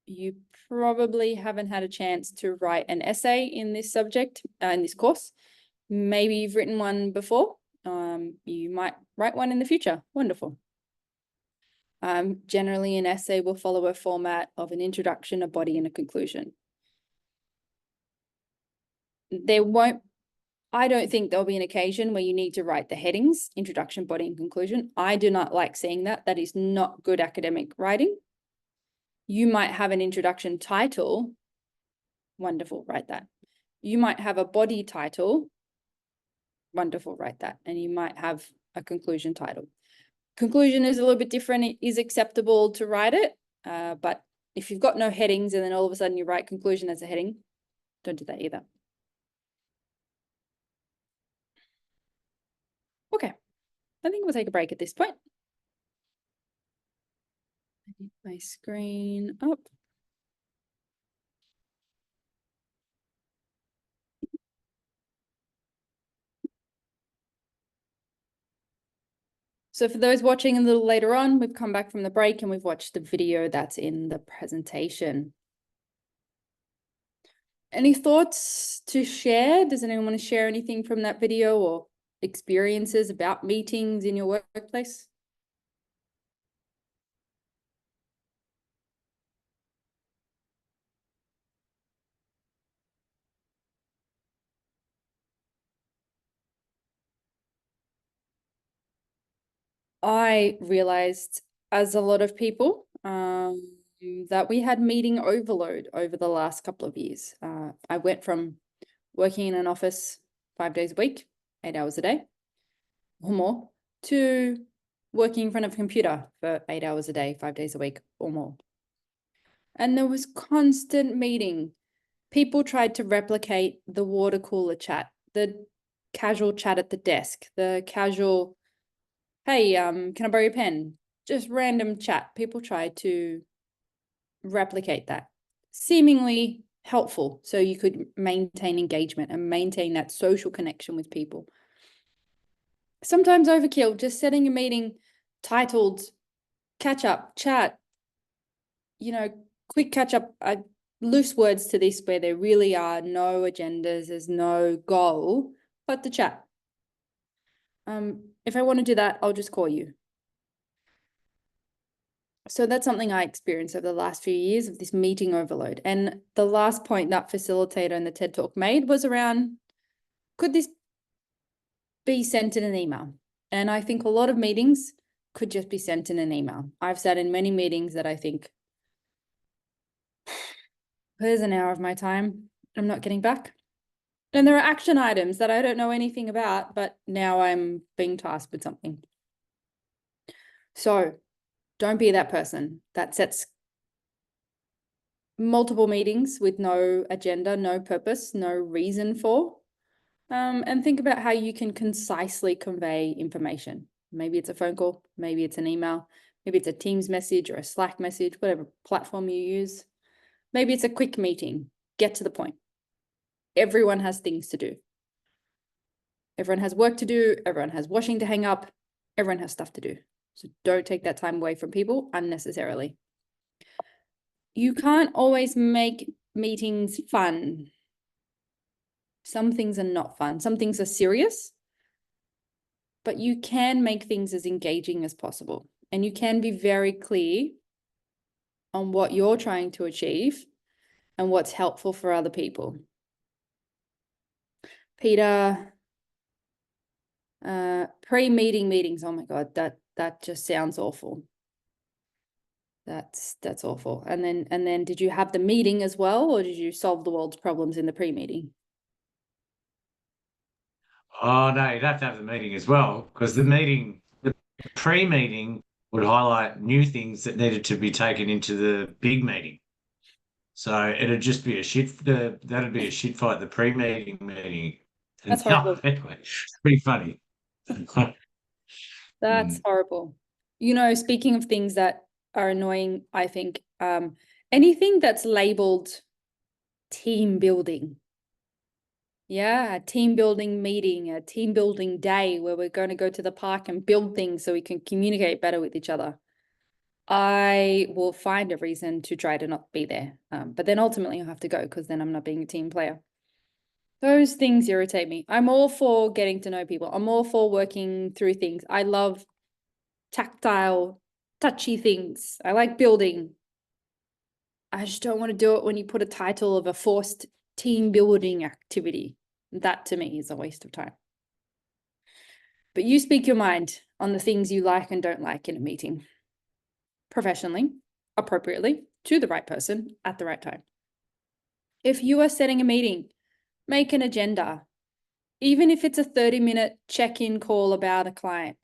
You probably haven't had a chance to write an essay in this subject, in this course. Maybe you've written one before. You might write one in the future. Wonderful. Generally, an essay will follow a format of an introduction, a body, and a conclusion. I don't think there'll be an occasion where you need to write the headings, introduction, body, and conclusion. I do not like seeing that. That is not good academic writing. You might have an introduction title. Wonderful, write that. You might have a body title. Wonderful, write that. And you might have a conclusion title. Conclusion is a little bit different. It is acceptable to write it, but if you've got no headings and then all of a sudden you write conclusion as a heading, don't do that either. Okay, I think we'll take a break at this point. I need my screen up. So for those watching a little later on, we've come back from the break and we've watched the video that's in the presentation. Any thoughts to share? Does anyone want to share anything from that video or experiences about meetings in your workplace? I realized, as a lot of people, that we had meeting overload over the last couple of years. I went from working in an office 5 days a week, 8 hours a day or more, to working in front of a computer for 8 hours a day, 5 days a week or more. And there was constant meeting. People tried to replicate the water cooler chat, the casual chat at the desk, the casual, hey, can I borrow your pen? Just random chat. People try to replicate that. Seemingly helpful, so you could maintain engagement and maintain that social connection with people. Sometimes overkill, just setting a meeting titled catch up, chat, quick catch up, loose words to this where there really are no agendas, there's no goal, but the chat. If I want to do that, I'll just call you. So that's something I experienced over the last few years of this meeting overload. And the last point that facilitator in the TED Talk made was around, could this be sent in an email? And I think a lot of meetings could just be sent in an email. I've sat in many meetings that I think, there's an hour of my time I'm not getting back. And there are action items that I don't know anything about, but now I'm being tasked with something. So don't be that person that sets multiple meetings with no agenda, no purpose, no reason for, and think about how you can concisely convey information. Maybe it's a phone call, maybe it's an email, maybe it's a Teams message or a Slack message, whatever platform you use. Maybe it's a quick meeting, get to the point. Everyone has things to do. Everyone has work to do, everyone has washing to hang up, everyone has stuff to do. So don't take that time away from people unnecessarily. You can't always make meetings fun. Some things are not fun. Some things are serious, but you can make things as engaging as possible. And you can be very clear on what you're trying to achieve and what's helpful for other people. Peter, pre-meeting meetings. Oh my God, that just sounds awful. That's awful. And then did you have the meeting as well, or did you solve the world's problems in the pre-meeting? Oh no, you'd have to have the meeting as well, because the pre-meeting would highlight new things that needed to be taken into the big meeting. So it'd just be that'd be a shit fight, the pre-meeting meeting. That's horrible. Anyway, it's pretty funny. That's horrible. Speaking of things that are annoying, I think anything that's labeled team building. Yeah, a team building meeting, a team building day where we're going to go to the park and build things so we can communicate better with each other. I will find a reason to try to not be there. But then ultimately I'll have to go because then I'm not being a team player. Those things irritate me. I'm all for getting to know people. I'm all for working through things. I love tactile, touchy things. I like building. I just don't want to do it when you put a title of a forced team building activity. That to me is a waste of time. But you speak your mind on the things you like and don't like in a meeting. Professionally, appropriately, to the right person at the right time. If you are setting a meeting, make an agenda. Even if it's a 30-minute check-in call about a client,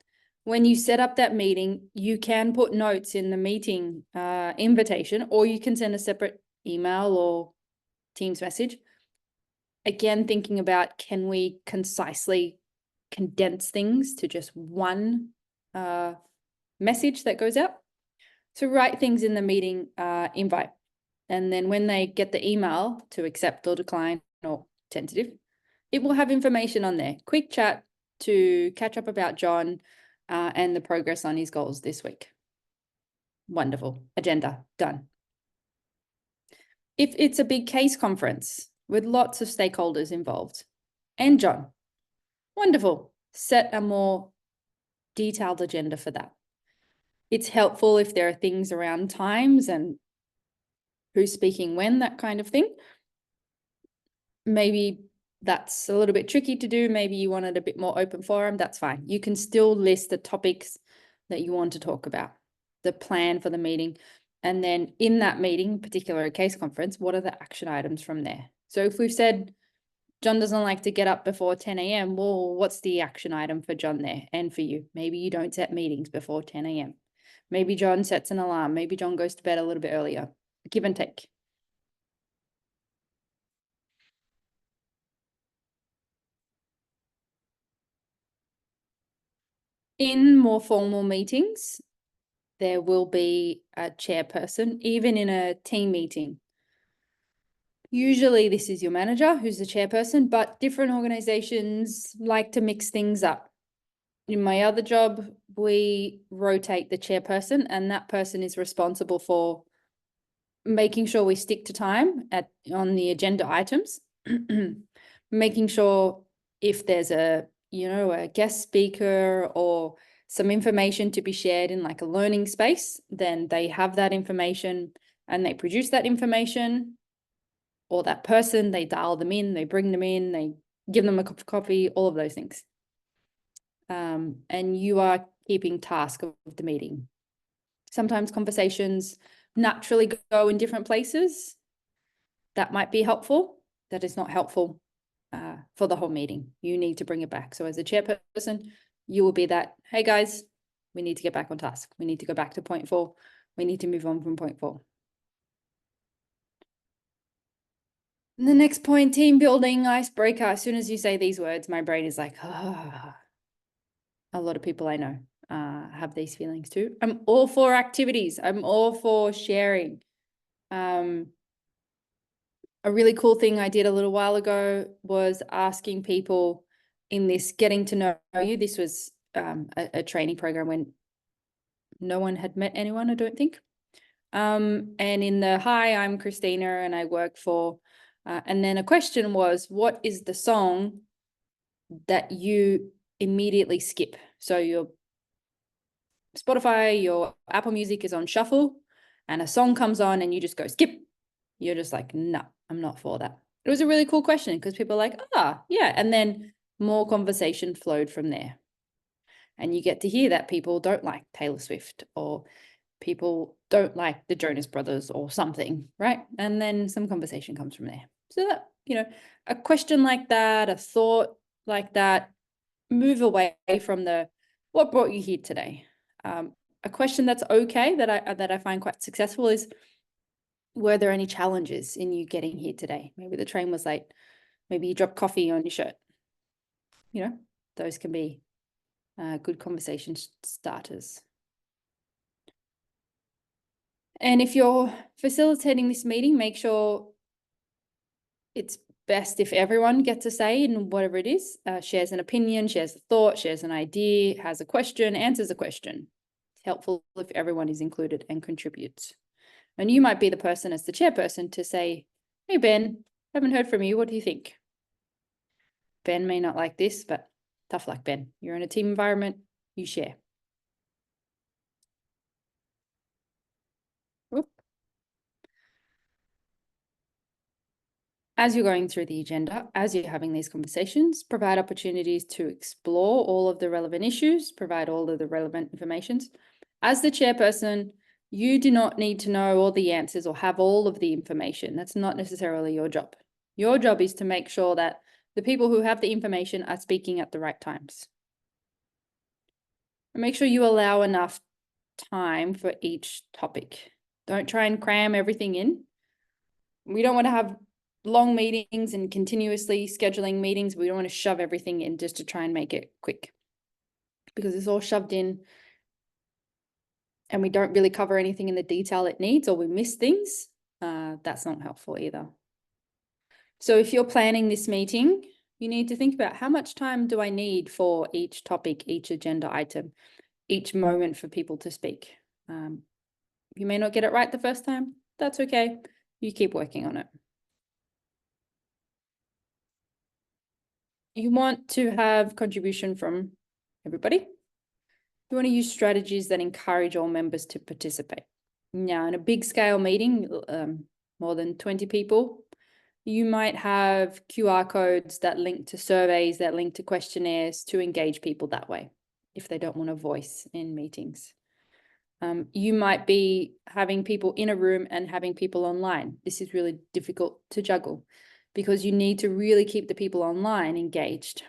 when you set up that meeting, you can put notes in the meeting invitation, or you can send a separate email or Teams message. Again, thinking about, can we concisely condense things to just one message that goes out? So write things in the meeting invite. And then when they get the email to accept or decline or tentative, it will have information on there. Quick chat to catch up about John and the progress on his goals this week. Wonderful. Agenda done. If it's a big case conference with lots of stakeholders involved and John, wonderful. Set a more detailed agenda for that. It's helpful if there are things around times and who's speaking when, that kind of thing. Maybe that's a little bit tricky to do. Maybe you wanted a bit more open forum. That's fine. You can still list the topics that you want to talk about, the plan for the meeting. And then in that meeting, particular case conference, what are the action items from there? So if we've said John doesn't like to get up before 10 a.m., well, what's the action item for John there and for you? Maybe you don't set meetings before 10 a.m. Maybe John sets an alarm. Maybe John goes to bed a little bit earlier. Give and take. In more formal meetings, there will be a chairperson, even in a team meeting. Usually this is your manager who's the chairperson, but different organizations like to mix things up. In my other job, we rotate the chairperson, and that person is responsible for making sure we stick to time on the agenda items, making sure if there's a guest speaker or some information to be shared in like a learning space, then they have that information and they produce that information, or that person, they dial them in, they bring them in, they give them a cup of coffee, all of those things. And you are keeping task of the meeting. Sometimes conversations naturally go in different places. That might be helpful. That is not helpful for the whole meeting. You need to bring it back. So as a chairperson, you will be that, hey guys, we need to get back on task. We need to go back to point 4. We need to move on from point 4. And the next point, team building, icebreaker. As soon as you say these words, my brain is like, ah. A lot of people I know have these feelings too. I'm all for activities. I'm all for sharing. A really cool thing I did a little while ago was asking people in this getting to know you. This was a training program when no one had met anyone, I don't think. And in the, hi, I'm Christina and I work for, and then a question was, what is the song that you immediately skip? So your Spotify, your Apple Music is on shuffle and a song comes on and you just go skip. You're just like, no, I'm not for that. It was a really cool question because people are like, yeah. And then more conversation flowed from there. And you get to hear that people don't like Taylor Swift or people don't like the Jonas Brothers or something, right? And then some conversation comes from there. So that, a question like that, a thought like that, move away from the, what brought you here today? A question that's okay that I find quite successful is, were there any challenges in you getting here today? Maybe the train was late. Maybe you dropped coffee on your shirt. Those can be good conversation starters. And if you're facilitating this meeting, make sure it's best if everyone gets a say in whatever it is, shares an opinion, shares a thought, shares an idea, has a question, answers a question. It's helpful if everyone is included and contributes. And you might be the person as the chairperson to say, hey, Ben, haven't heard from you. What do you think? Ben may not like this, but tough luck, Ben. You're in a team environment, you share. Oop. As you're going through the agenda, as you're having these conversations, provide opportunities to explore all of the relevant issues, provide all of the relevant information. As the chairperson, You do not need to know all the answers or have all of the information. That's not necessarily your job. Your job is to make sure that the people who have the information are speaking at the right times. And make sure you allow enough time for each topic. Don't try and cram everything in. We don't want to have long meetings and continuously scheduling meetings. We don't want to shove everything in just to try and make it quick, because it's all shoved in and we don't really cover anything in the detail it needs, or we miss things. That's not helpful either. So if you're planning this meeting, you need to think about how much time do I need for each topic, each agenda item, each moment for people to speak. You may not get it right the first time. That's okay. You keep working on it. You want to have contribution from everybody. You want to use strategies that encourage all members to participate. Now, in a big scale meeting, more than 20 people, you might have QR codes that link to surveys, that link to questionnaires to engage people that way, if they don't want a voice in meetings. You might be having people in a room and having people online. This is really difficult to juggle because you need to really keep the people online engaged.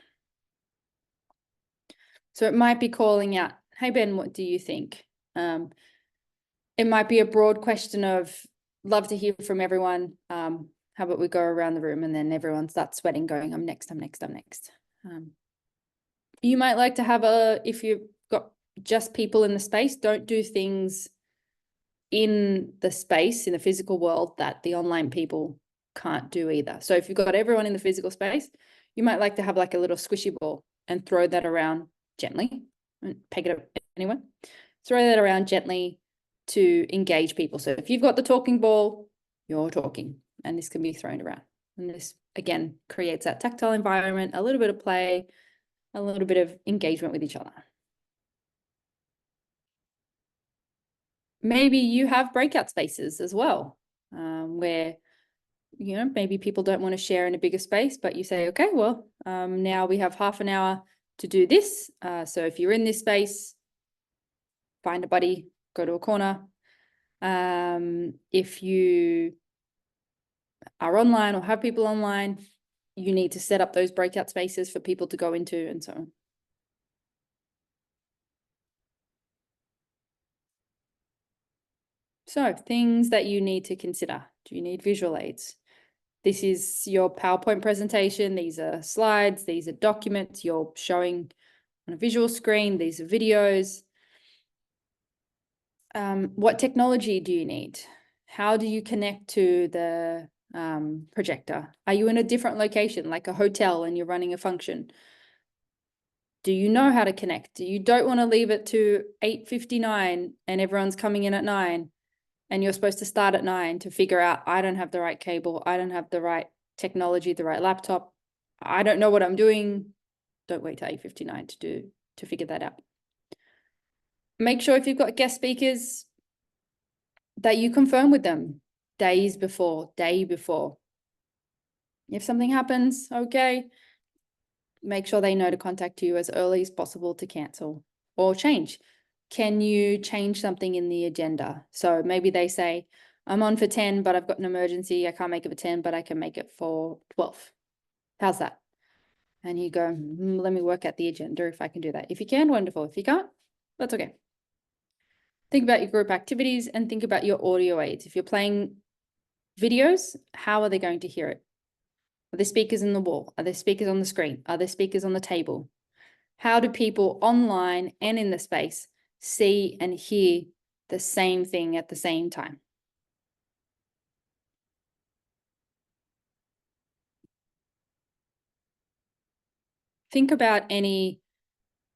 So it might be calling out, hey, Ben, what do you think? It might be a broad question of, love to hear from everyone. How about we go around the room and then everyone starts sweating going, I'm next, I'm next, I'm next. You might like to have if you've got just people in the space, don't do things in the space, in the physical world, that the online people can't do either. So if you've got everyone in the physical space, you might like to have like a little squishy ball and throw that around gently, and peg it up anywhere. Throw that around gently to engage people. So if you've got the talking ball, you're talking, and this can be thrown around. And this, again, creates that tactile environment, a little bit of play, a little bit of engagement with each other. Maybe you have breakout spaces as well, where, you know, maybe people don't want to share in a bigger space, but you say, okay, well, now we have half an hour to do this. So if you're in this space, find a buddy, go to a corner. If you are online or have people online, you need to set up those breakout spaces for people to go into and so on. So things that you need to consider. Do you need visual aids? This is your PowerPoint presentation. These are slides. These are documents you're showing on a visual screen. These are videos. What technology do you need? How do you connect to the projector? Are you in a different location, like a hotel, and you're running a function? Do you know how to connect? You don't want to leave it to 8:59 and everyone's coming in at 9. And you're supposed to start at 9 to figure out, I don't have the right cable, I don't have the right technology, the right laptop, I don't know what I'm doing. Don't wait till 8:59 to figure that out. Make sure if you've got guest speakers that you confirm with them day before. If something happens, okay, make sure they know to contact you as early as possible to cancel or change. Can you change something in the agenda? So maybe they say, I'm on for 10, but I've got an emergency. I can't make it for 10, but I can make it for 12. How's that? And you go, let me work out the agenda if I can do that. If you can, wonderful. If you can't, that's okay. Think about your group activities and think about your audio aids. If you're playing videos, how are they going to hear it? Are there speakers in the wall? Are there speakers on the screen? Are there speakers on the table? How do people online and in the space see and hear the same thing at the same time? Think about any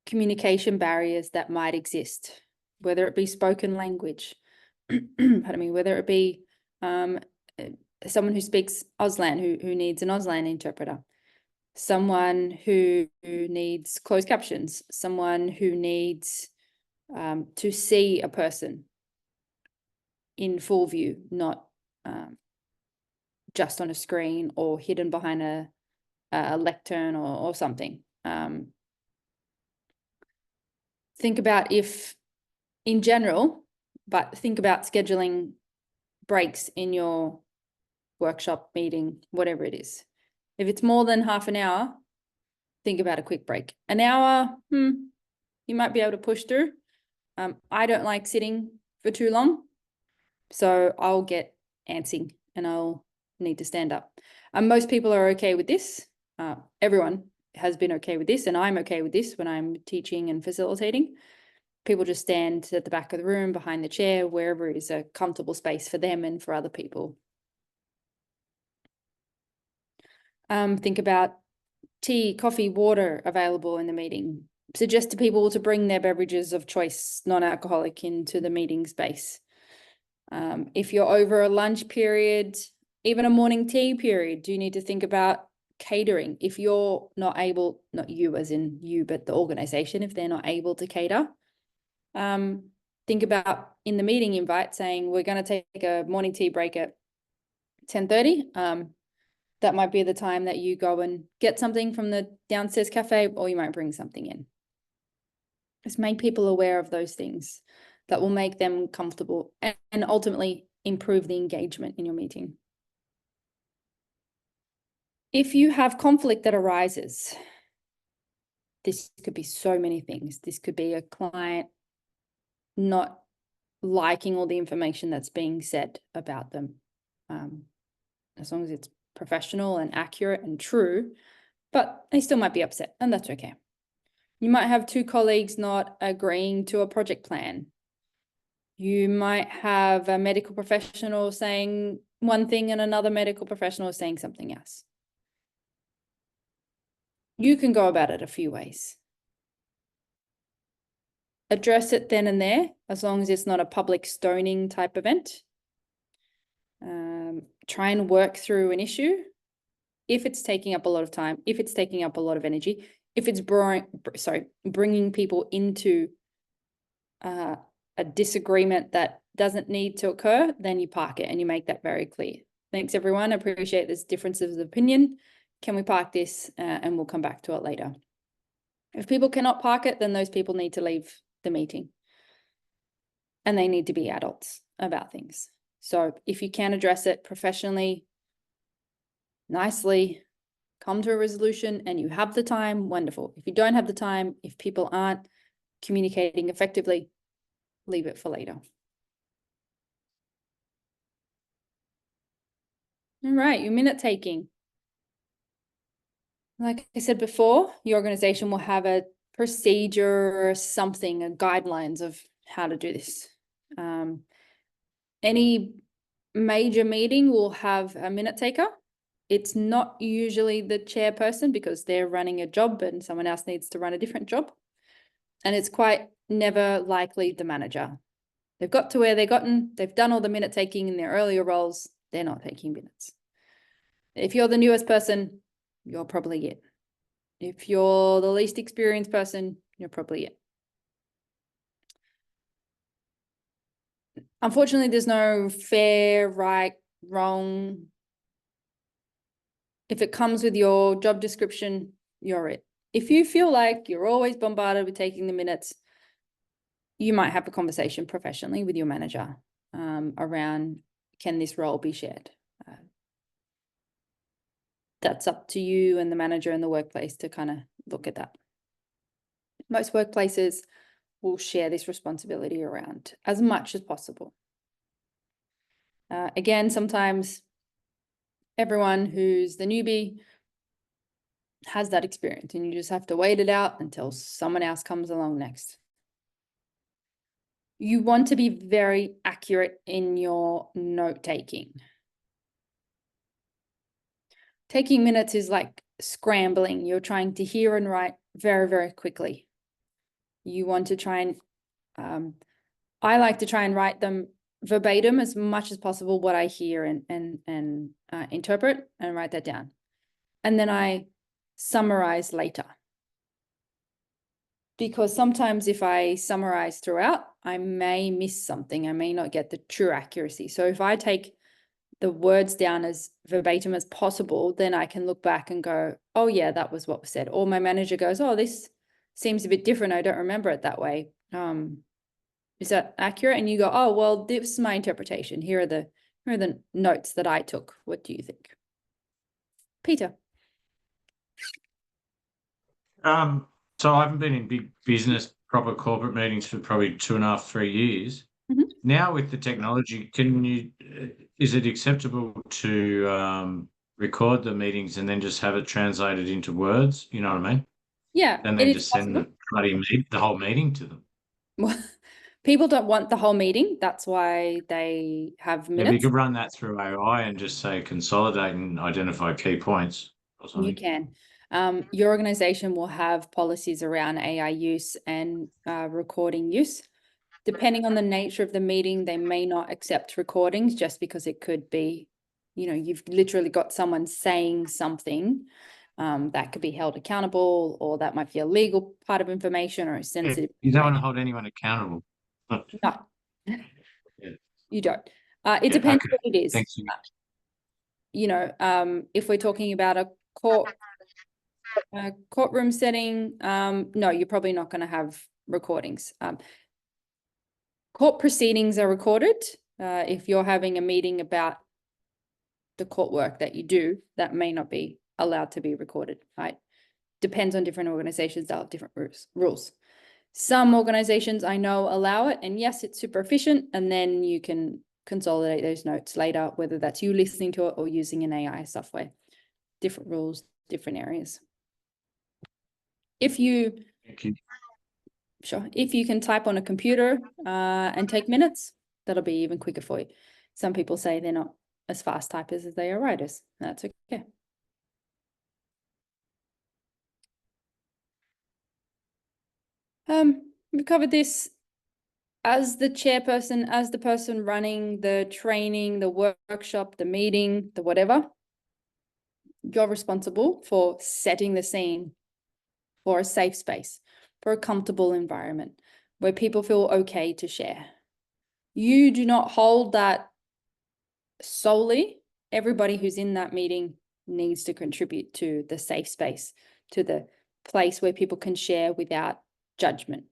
communication barriers that might exist, whether it be spoken language, pardon me, whether it be someone who speaks Auslan who needs an Auslan interpreter, someone who needs closed captions, someone who needs to see a person in full view, not just on a screen or hidden behind a lectern or something. Think about if, in general, but think about scheduling breaks in your workshop, meeting, whatever it is. If it's more than half an hour, think about a quick break. An hour, you might be able to push through. I don't like sitting for too long, so I'll get antsy and I'll need to stand up. Most people are okay with this. Everyone has been okay with this, and I'm okay with this when I'm teaching and facilitating. People just stand at the back of the room, behind the chair, wherever it is a comfortable space for them and for other people. Think about tea, coffee, water available in the meeting. Suggest to people to bring their beverages of choice, non-alcoholic, into the meeting space. If you're over a lunch period, even a morning tea period, do you need to think about catering? If you're not able, not you as in you, but the organization, if they're not able to cater, think about in the meeting invite saying, we're going to take a morning tea break at 10:30. That might be the time that you go and get something from the downstairs cafe, or you might bring something in. Just make people aware of those things that will make them comfortable and ultimately improve the engagement in your meeting. If you have conflict that arises, this could be so many things. This could be a client not liking all the information that's being said about them. As long as it's professional and accurate and true, but they still might be upset, and that's okay. You might have two colleagues not agreeing to a project plan. You might have a medical professional saying one thing and another medical professional saying something else. You can go about it a few ways. Address it then and there, as long as it's not a public stoning type event. Try and work through an issue. If it's taking up a lot of time, if it's taking up a lot of energy, if it's bringing people into a disagreement that doesn't need to occur, then you park it and you make that very clear. Thanks, everyone. I appreciate this differences of opinion. Can we park this and we'll come back to it later? If people cannot park it, then those people need to leave the meeting. And they need to be adults about things. So if you can address it professionally, nicely, come to a resolution, and you have the time, wonderful. If you don't have the time, if people aren't communicating effectively, leave it for later. All right, your minute taking. Like I said before, your organization will have a procedure or something, a guidelines of how to do this. Any major meeting will have a minute taker. It's not usually the chairperson because they're running a job and someone else needs to run a different job. And it's quite never likely the manager. They've got to where they've gotten, they've done all the minute taking in their earlier roles, they're not taking minutes. If you're the newest person, you're probably it. If you're the least experienced person, you're probably it. Unfortunately, there's no fair, right, wrong. If it comes with your job description, you're it. If you feel like you're always bombarded with taking the minutes, you might have a conversation professionally with your manager around, can this role be shared? That's up to you and the manager in the workplace to kind of look at that. Most workplaces will share this responsibility around as much as possible. Again, sometimes everyone who's the newbie has that experience and you just have to wait it out until someone else comes along next. You want to be very accurate in your note taking. Taking minutes is like scrambling. You're trying to hear and write very, very quickly. You want to try and, I like to try and write them verbatim as much as possible, what I hear and interpret, and write that down. And then I summarize later. Because sometimes if I summarize throughout, I may miss something. I may not get the true accuracy. So if I take the words down as verbatim as possible, then I can look back and go, oh yeah, that was what was said. Or my manager goes, oh, this seems a bit different. I don't remember it that way. Is that accurate? And you go, oh, well, this is my interpretation. Here are the notes that I took. What do you think? Peter. So I haven't been in big business, proper corporate meetings for probably 2.5, 3 years. Mhm. Now with the technology, is it acceptable to record the meetings and then just have it translated into words? You know what I mean? Yeah, And it then is just send the whole meeting to them. Well, people don't want the whole meeting. That's why they have Yeah, but you minutes. could run that through AI and just say consolidate and identify key points or You something. can. Your organization will have policies around AI use and recording use. Depending on the nature of the meeting, they may not accept recordings just because it could be, you've literally got someone saying something that could be held accountable, or that might be a legal part of information or sensitive. You don't want to hold anyone accountable. No, Yeah. you don't. It Yeah, depends okay. what it is. Thanks. If we're talking about a courtroom setting, no, you're probably not going to have recordings. Court proceedings are recorded. If you're having a meeting about the court work that you do, that may not be allowed to be recorded, right? Depends on different organizations, they'll have different rules. Some organizations I know allow it, and yes, it's super efficient, and then you can consolidate those notes later, whether that's you listening to it or using an AI software. Different rules, different areas. Thank you. Sure, if you can type on a computer and take minutes, that'll be even quicker for you. Some people say they're not as fast typers as they are writers. That's okay. We've covered this. As the chairperson, as the person running the training, the workshop, the meeting, the whatever, you're responsible for setting the scene for a safe space, for a comfortable environment where people feel okay to share. You do not hold that solely. Everybody who's in that meeting needs to contribute to the safe space, to the place where people can share without judgment,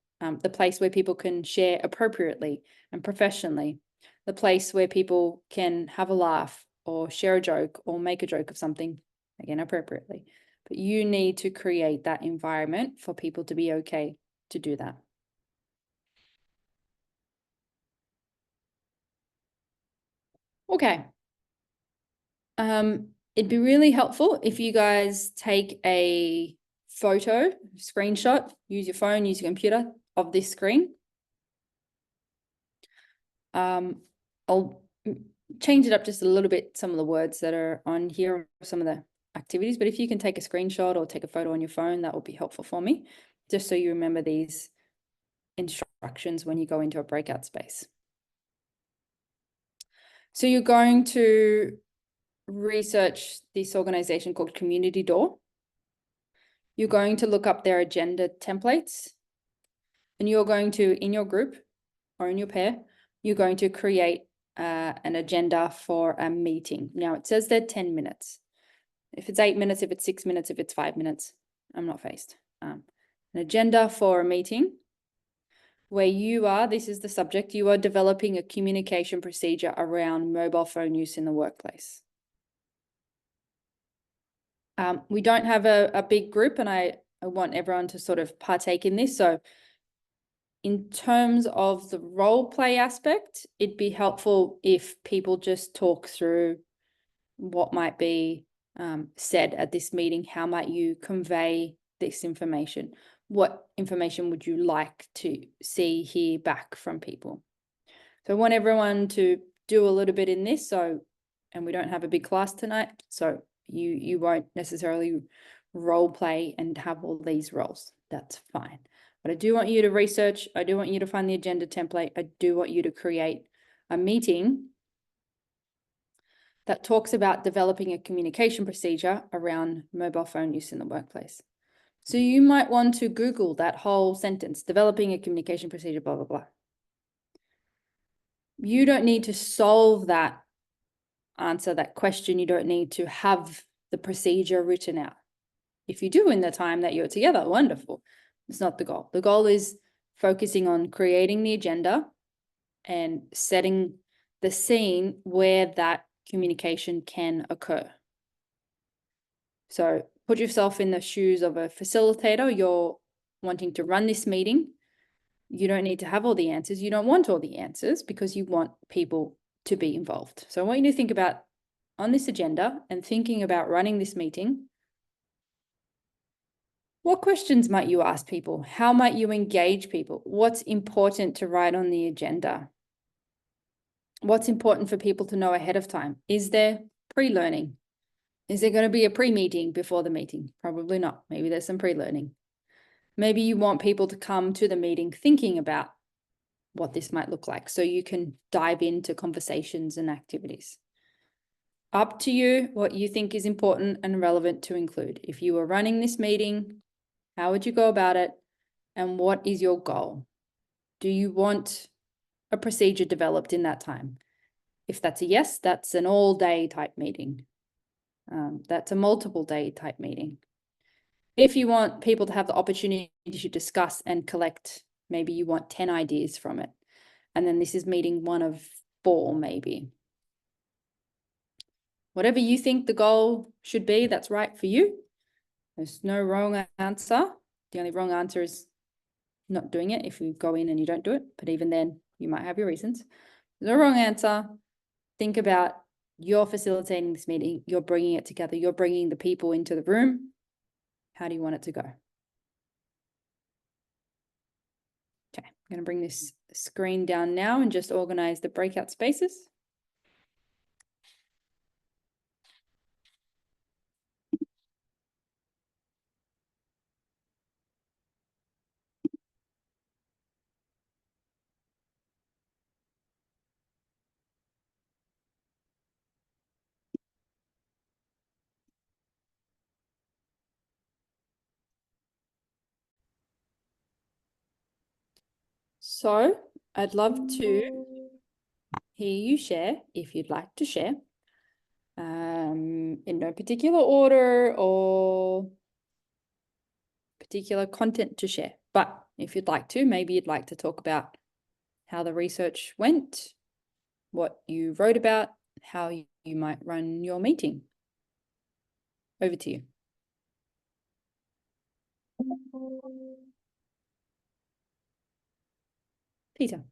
the place where people can share appropriately and professionally, the place where people can have a laugh or share a joke or make a joke of something, again, appropriately. But you need to create that environment for people to be okay to do that. Okay. It'd be really helpful if you guys take a photo, screenshot, use your phone, use your computer of this screen. I'll change it up just a little bit, some of the words that are on here, some of the activities, but if you can take a screenshot or take a photo on your phone, that will be helpful for me, just so you remember these instructions when you go into a breakout space. So you're going to research this organization called Community Door. You're going to look up their agenda templates, and you're going to, in your group or in your pair, you're going to create an agenda for a meeting. Now it says they're 10 minutes. If it's 8 minutes, if it's 6 minutes, if it's 5 minutes, I'm not phased. An agenda for a meeting where you are, this is the subject, you are developing a communication procedure around mobile phone use in the workplace. We don't have a big group, and I want everyone to sort of partake in this. So in terms of the role play aspect, it'd be helpful if people just talk through what might be said at this meeting. How might you convey this information? What information would you like to see, hear back from people? So I want everyone to do a little bit in this. So, and we don't have a big class tonight, so you won't necessarily role play and have all these roles. That's fine. But I do want you to research. I do want you to find the agenda template. I do want you to create a meeting that talks about developing a communication procedure around mobile phone use in the workplace. So you might want to Google that whole sentence, developing a communication procedure, blah, blah, blah. You don't need to solve that answer, that question. You don't need to have the procedure written out. If you do in the time that you're together, wonderful. It's not the goal. The goal is focusing on creating the agenda and setting the scene where that communication can occur. So put yourself in the shoes of a facilitator. You're wanting to run this meeting. You don't need to have all the answers. You don't want all the answers because you want people to be involved. So I want you to think about on this agenda and thinking about running this meeting. What questions might you ask people? How might you engage people? What's important to write on the agenda? What's important for people to know ahead of time? Is there pre-learning? Is there going to be a pre-meeting before the meeting? Probably not. Maybe there's some pre-learning. Maybe you want people to come to the meeting thinking about what this might look like so you can dive into conversations and activities. Up to you what you think is important and relevant to include. If you were running this meeting, how would you go about it? And what is your goal? Do you want a procedure developed in that time? If that's a yes, that's an all-day type meeting. That's a multiple day type meeting. If you want people to have the opportunity to discuss and collect, maybe you want 10 ideas from it. And then this is meeting 1 of 4, maybe. Whatever you think the goal should be, that's right for you. There's no wrong answer. The only wrong answer is not doing it if you go in and you don't do it. But even then, you might have your reasons. There's no wrong answer. Think about you're facilitating this meeting. You're bringing it together. You're bringing the people into the room. How do you want it to go? Okay, I'm going to bring this screen down now and just organize the breakout spaces. So I'd love to hear you share if you'd like to share in no particular order or particular content to share. But if you'd like to, maybe you'd like to talk about how the research went, what you wrote about, how you might run your meeting. Over to you. Peter.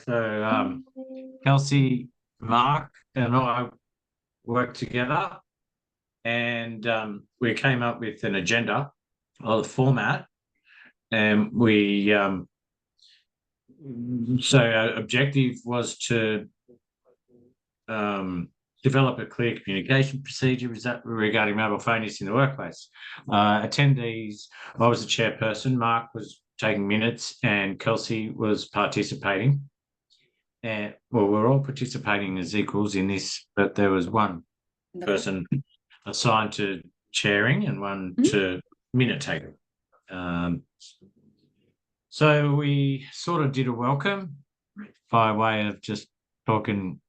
So Kelsey, Mark, and I worked together, and we came up with an agenda or the format, and we so our objective was to develop a clear communication procedure regarding mobile phone use in the workplace. Attendees, I was the chairperson, Mark was taking minutes, and Kelsey was participating. And well, we're all participating as equals in this, but there was one person assigned to chairing and one to minute taking. So we sort of did a welcome by way of just talking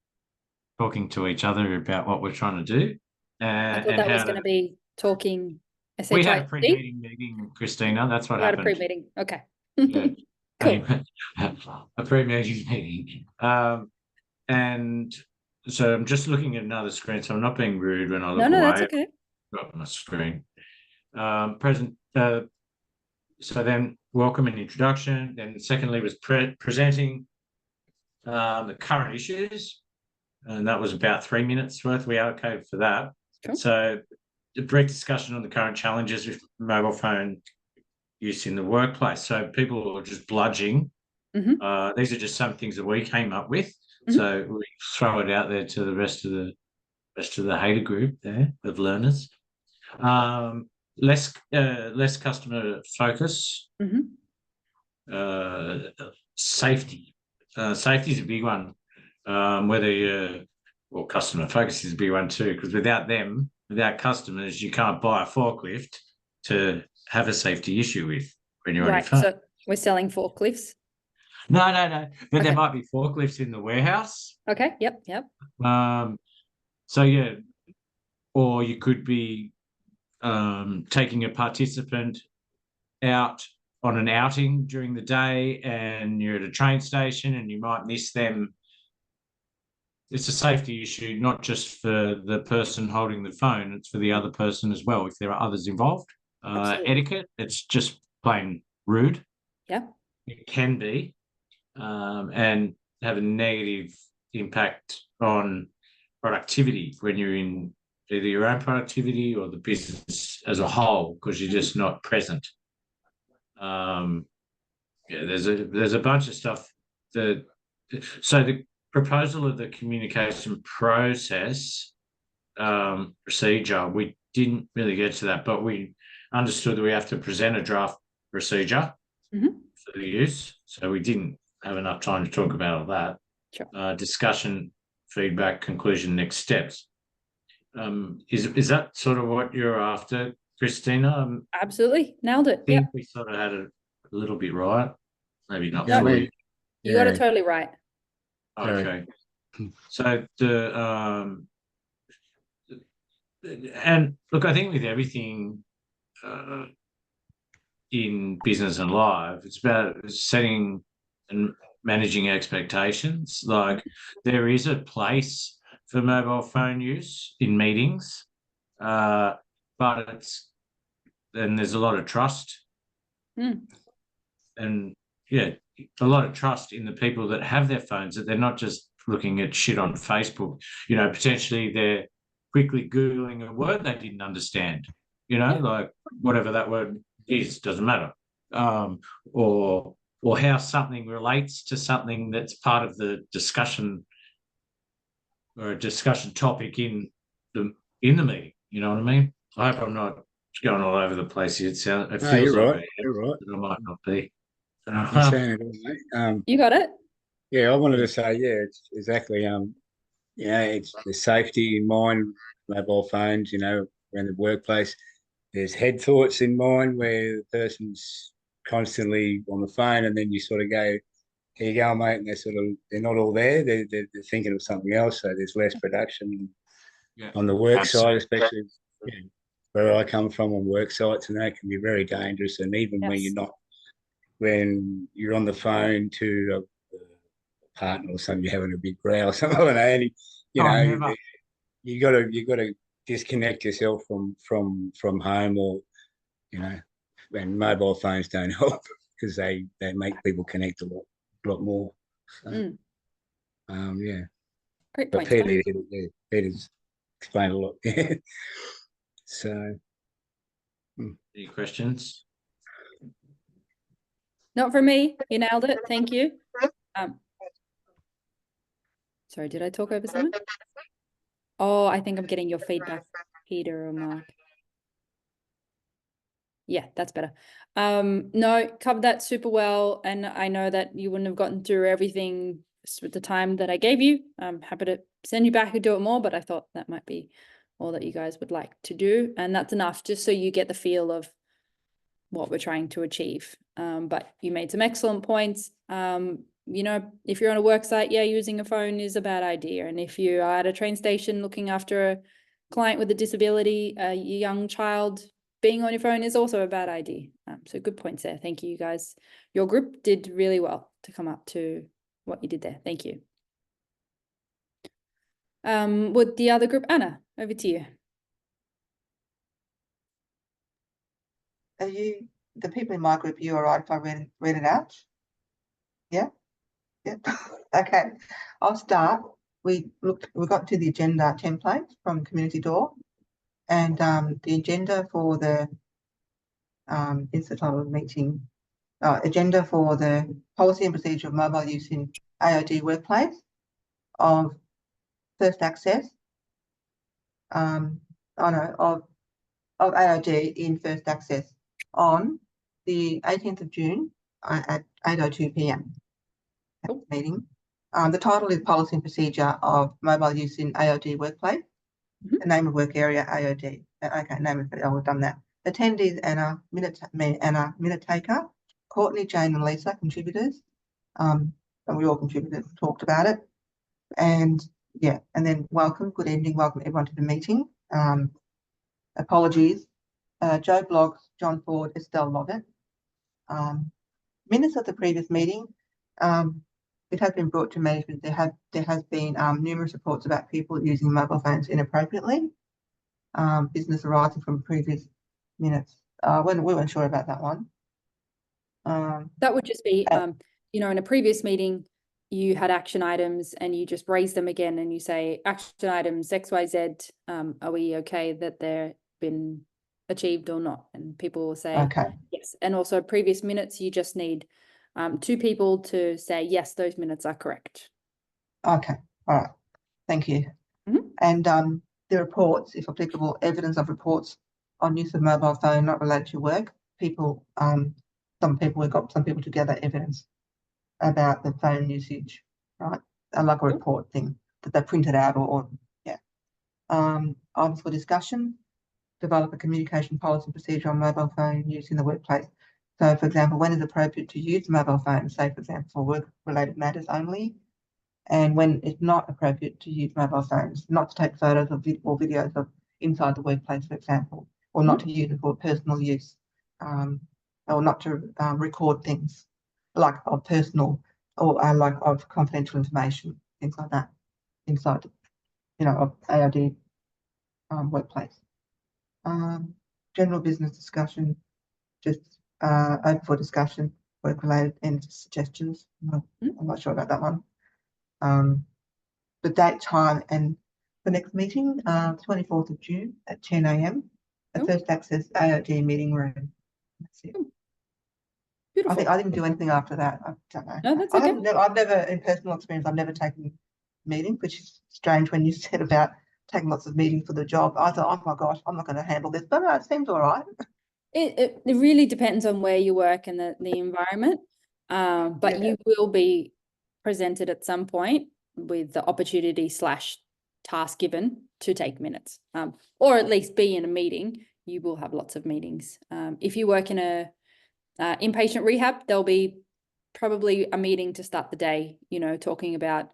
to each other about what we're trying to do. I thought that was going to be talking. We had a pre-meeting meeting, Christina. That's what happened. We had a pre-meeting. Okay. Yeah. Cool. A pre-meeting meeting. And so I'm just looking at another screen, so I'm not being rude when I look away. No, that's okay. Got my screen. So then welcome and introduction. Then secondly was presenting the current issues. And that was about 3 minutes worth we allocated for that. Cool. So a brief discussion on the current challenges with mobile phone use in the workplace. So people are just bludging. These are just some things that we came up with. So we throw it out there to the rest of the Hater group there of learners. Less customer focus. Safety. Safety is a big one. Customer focus is a big one too, because without customers, you can't buy a forklift to have a safety issue with when you're on your phone. So we're selling forklifts? No. But there might be forklifts in the warehouse. Okay. Yep. So yeah, or you could be taking a participant out on an outing during the day and you're at a train station and you might miss them, it's a safety issue, not just for the person holding the phone, it's for the other person as well, if there are others involved. Etiquette, it's just plain rude. Yeah. It can be, and have a negative impact on productivity when you're in either your own productivity or the business as a whole, because you're just not present. There's a bunch of stuff that, so the proposal of the communication process procedure, we didn't really get to that, but we understood that we have to present a draft procedure for the use. So we didn't have enough time to talk about all that. Sure. Discussion, feedback, conclusion, next steps. Is that sort of what you're after, Christina? Absolutely. Nailed it. I think we sort of had it a little bit right. Maybe not No, fully. You got it totally right. Okay. So and look, I think with everything in business and life, it's about setting and managing expectations. Like, there is a place for mobile phone use in meetings, but there's a lot of trust. And yeah, a lot of trust in the people that have their phones, that they're not just looking at shit on Facebook. You know, potentially they're quickly Googling a word they didn't understand, you know, like whatever that word is, doesn't matter. Or how something relates to something that's part of the discussion or a discussion topic in the meeting. You know what I mean? I hope I'm not going all over the place here. It feels you're like right. You're right. I might not be. You're saying it all, mate. You got it. Yeah, I wanted to say, it's exactly. It's the safety in mind. Mobile phones, around the workplace. There's head thoughts in mind where the person's constantly on the phone, and then you sort of go, "Here you go, mate," and they're not all there. They're thinking of something else. So there's less production on the work side, especially where I come from on work sites, and that can be very dangerous. And even when you're on the phone to a partner or something, you're having a big row or something like that, and you got to disconnect yourself from home, or and mobile phones don't help because they make people connect a lot more. So, Great but point. Peter's explained a lot. So, any questions? Not for me. You nailed it. Thank you. Sorry, did I talk over someone? Oh, I think I'm getting your feedback, Peter or Mark. Yeah, that's better. No, covered that super well. And I know that you wouldn't have gotten through everything with the time that I gave you. I'm happy to send you back and do it more, but I thought that might be all that you guys would like to do. And that's enough just so you get the feel of what we're trying to achieve. But you made some excellent points. If you're on a work site, using a phone is a bad idea. And if you are at a train station looking after a client with a disability, a young child, being on your phone is also a bad idea. So good points there. Thank you, you guys. Your group did really well to come up to what you did there. Thank you. With the other group, Anna, over to you. Are you, the people in my group, you all right if I read it out? Yeah? Yeah. Okay. I'll start. We got to the agenda template from Community Door, and the agenda for the is the title of the meeting. Agenda for the policy and procedure of mobile use in AOD workplace of first access. Of AOD in first access on the 18th of June at 8:02 p.m. meeting. The title is Policy and Procedure of Mobile Use in AOD Workplace. The name of work area, AOD. Okay, name of it, we've done that. Attendees, Anna, minute taker, Courtney, Jane and Lisa, contributors. And we all contributed, talked about it. And then welcome, good evening, welcome everyone to the meeting. Apologies. Joe Bloggs, John Ford, Estelle Lovett. Minutes of the previous meeting. It has been brought to management. There has been numerous reports about people using mobile phones inappropriately. Business arising from previous minutes. We weren't sure about that one. That would just be, Uh, in a previous meeting, you had action items and you just raise them again and you say, action items XYZ, are we okay that they're been achieved or not? And people will say, okay. yes. And also previous minutes, you just need 2 people to say, yes, those minutes are correct. Okay. All right. Thank you. Mhm. And the reports, if applicable, evidence of reports on use of mobile phone not related to work. People, some people to gather evidence about the phone usage, right? Like a report thing that they printed out or yeah. Items for discussion, develop a communication policy and procedure on mobile phone use in the workplace. So, for example, when is appropriate to use mobile phone, say, for example, for work-related matters only, and when it's not appropriate to use mobile phones, not to take photos or videos of inside the workplace, for example, or not to use it for personal use, or not to record things like of personal or like of confidential information, things like that, inside, of AOD workplace. General business discussion, just open for discussion, work-related and suggestions. I'm not sure about that one. The date, time, and the next meeting, 24th of June at 10 a.m. at First Access AOD meeting room. That's it. Beautiful. I didn't do anything after that. I don't know. No, that's okay. I've never, in personal experience, I've never taken meetings, which is strange when you said about taking lots of meetings for the job. I thought, oh my gosh, I'm not going to handle this, but it seems all right. It really depends on where you work and the environment, but Yeah. you will be presented at some point with the opportunity / task given to take minutes, or at least be in a meeting. You will have lots of meetings. If you work in a inpatient rehab, there'll be probably a meeting to start the day, talking about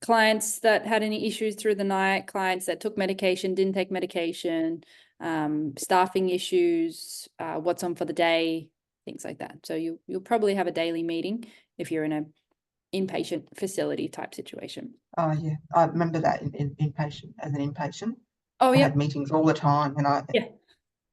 clients that had any issues through the night, clients that took medication, didn't take medication, staffing issues, what's on for the day, things like that. So you'll probably have a daily meeting if you're in a inpatient facility type situation. Oh yeah, I remember that in inpatient, as an inpatient. Oh I yeah, had meetings all the time, and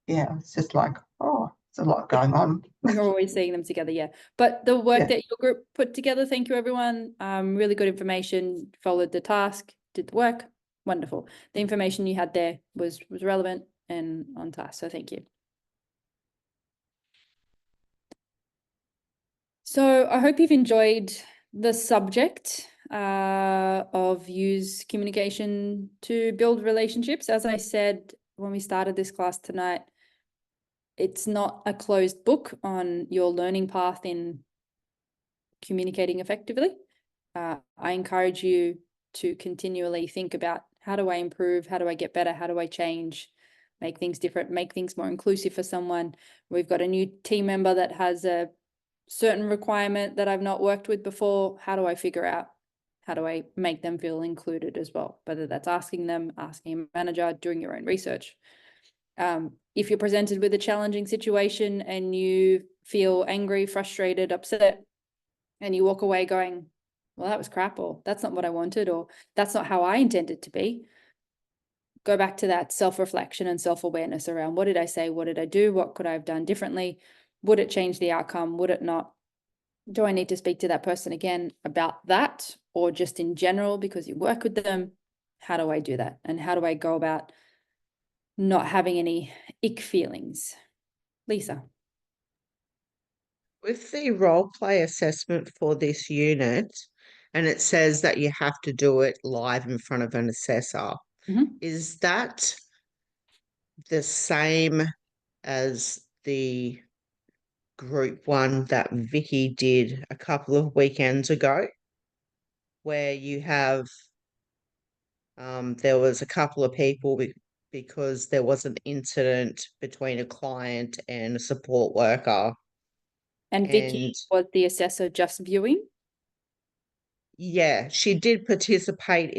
yeah, it's just like, oh, it's a lot going on. you're always seeing them together. Yeah, but the work Yeah. that your group put together, thank you everyone. Really good information. Followed the task, did the work. Wonderful. The information you had there was relevant and on task. So thank you. So I hope you've enjoyed the subject of use communication to build relationships. As I said when we started this class tonight, it's not a closed book on your learning path in communicating effectively. I encourage you to continually think about, how do I improve? How do I get better? How do I change? Make things different, make things more inclusive for someone. We've got a new team member that has a certain requirement that I've not worked with before. How do I figure out, how do I make them feel included as well? Whether that's asking them, asking a manager, doing your own research. If you're presented with a challenging situation and you feel angry, frustrated, upset, and you walk away going, well, that was crap, or that's not what I wanted, or that's not how I intended to be. Go back to that self-reflection and self-awareness around, what did I say? What did I do? What could I have done differently? Would it change the outcome? Would it not? Do I need to speak to that person again about that, or just in general because you work with them? How do I do that? And how do I go about not having any ick feelings? Lisa. With the role play assessment for this unit, and it says that you have to do it live in front of an assessor, is that the same as the group one that Vicky did a couple of weekends ago, where you have there was a couple of people because there was an incident between a client and a support worker. And Vicky was the assessor just viewing? Yeah, she did participate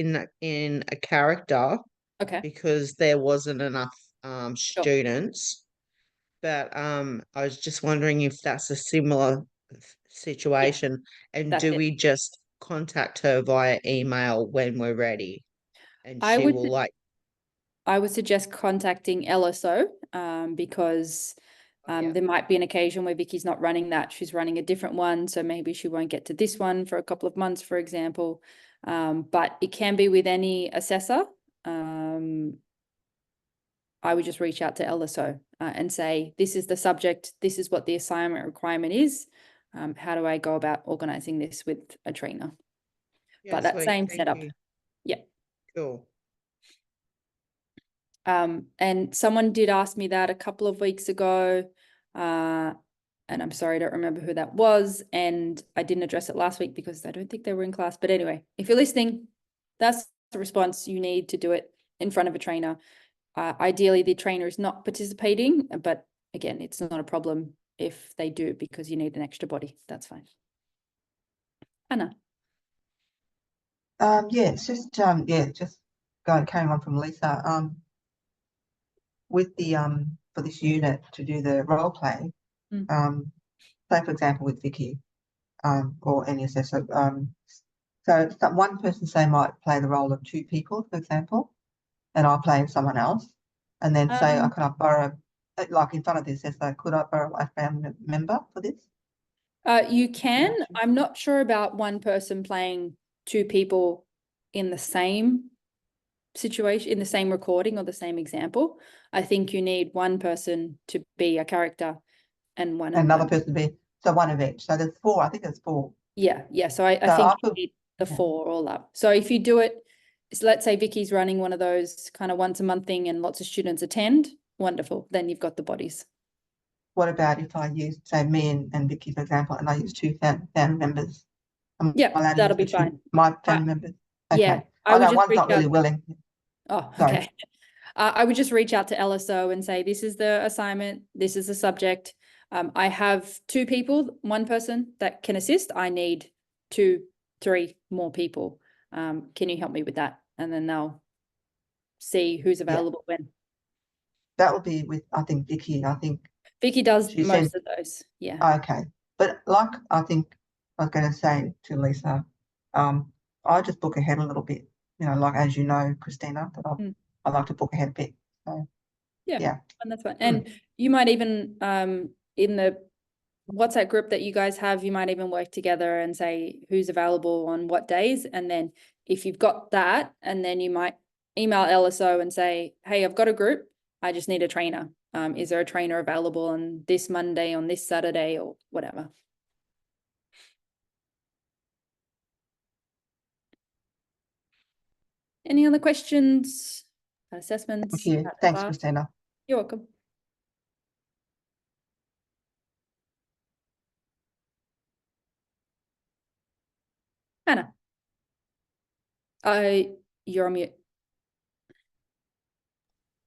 in a character Okay. because there wasn't enough students. but I was just wondering if that's a similar situation, and that's do it. we just contact her via email when we're ready, and I she would will I would suggest contacting LSO because Yeah. there might be an occasion where Vicky's not running that. She's running a different one. So maybe she won't get to this one for a couple of months, for example. But it can be with any assessor. I would just reach out to LSO and say, this is the subject. This is what the assignment requirement is. How do I go about organizing this with a trainer? Yeah, But that sweet. same Thank setup. you. Yeah. Cool. And someone did ask me that a couple of weeks ago, and I'm sorry, I don't remember who that was, and I didn't address it last week because I don't think they were in class. But anyway, if you're listening, that's the response. You need to do it in front of a trainer. Ideally, the trainer is not participating, but again, it's not a problem if they do because you need an extra body. That's fine. Anna. Yeah, it's just just carrying on from Lisa. With the for this unit to do the role play, say for example with Vicky, or any assessor, so one person say might play the role of two people, for example, and I'll play someone else, and then say, can I borrow, like in front of the assessor, could I borrow a family member for this? You can. I'm not sure about one person playing two people in the same situation, in the same recording or the same example. I think you need one person to be a character and Another person to be, so one of each. So there's four. I think there's four. Yeah. So I So think I you could- need the four all up. So if you do it, so let's say Vicky's running one of those kind of once a month thing and lots of students attend, wonderful. Then you've got the bodies. What about if I use, say, me and Vicky, for example, and I use two family members? Yeah, that'll be fine. My family members. Okay. Yeah, I would know just one's reach not really out. willing. Oh, Sorry. okay. I would just reach out to LSO and say, this is the assignment, this is the subject. I have two people, one person that can assist. I need 2, 3 more people. Can you help me with that? And then they'll see who's available when. That would be with, I think, Vicky. I think Vicky does she most said- of those. Yeah. Okay. But like I think I was going to say to Lisa, I just book ahead a little bit, like as you know, Christina, that I like to book ahead a bit. So yeah. And that's fine. And you might even in the WhatsApp group that you guys have, you might even work together and say who's available on what days. And then if you've got that, and then you might email LSO and say, hey, I've got a group. I just need a trainer. Is there a trainer available on this Monday, on this Saturday, or whatever? Any other questions? Assessments? Thank you. Thanks, Christina. You're welcome. Anna. You're on mute.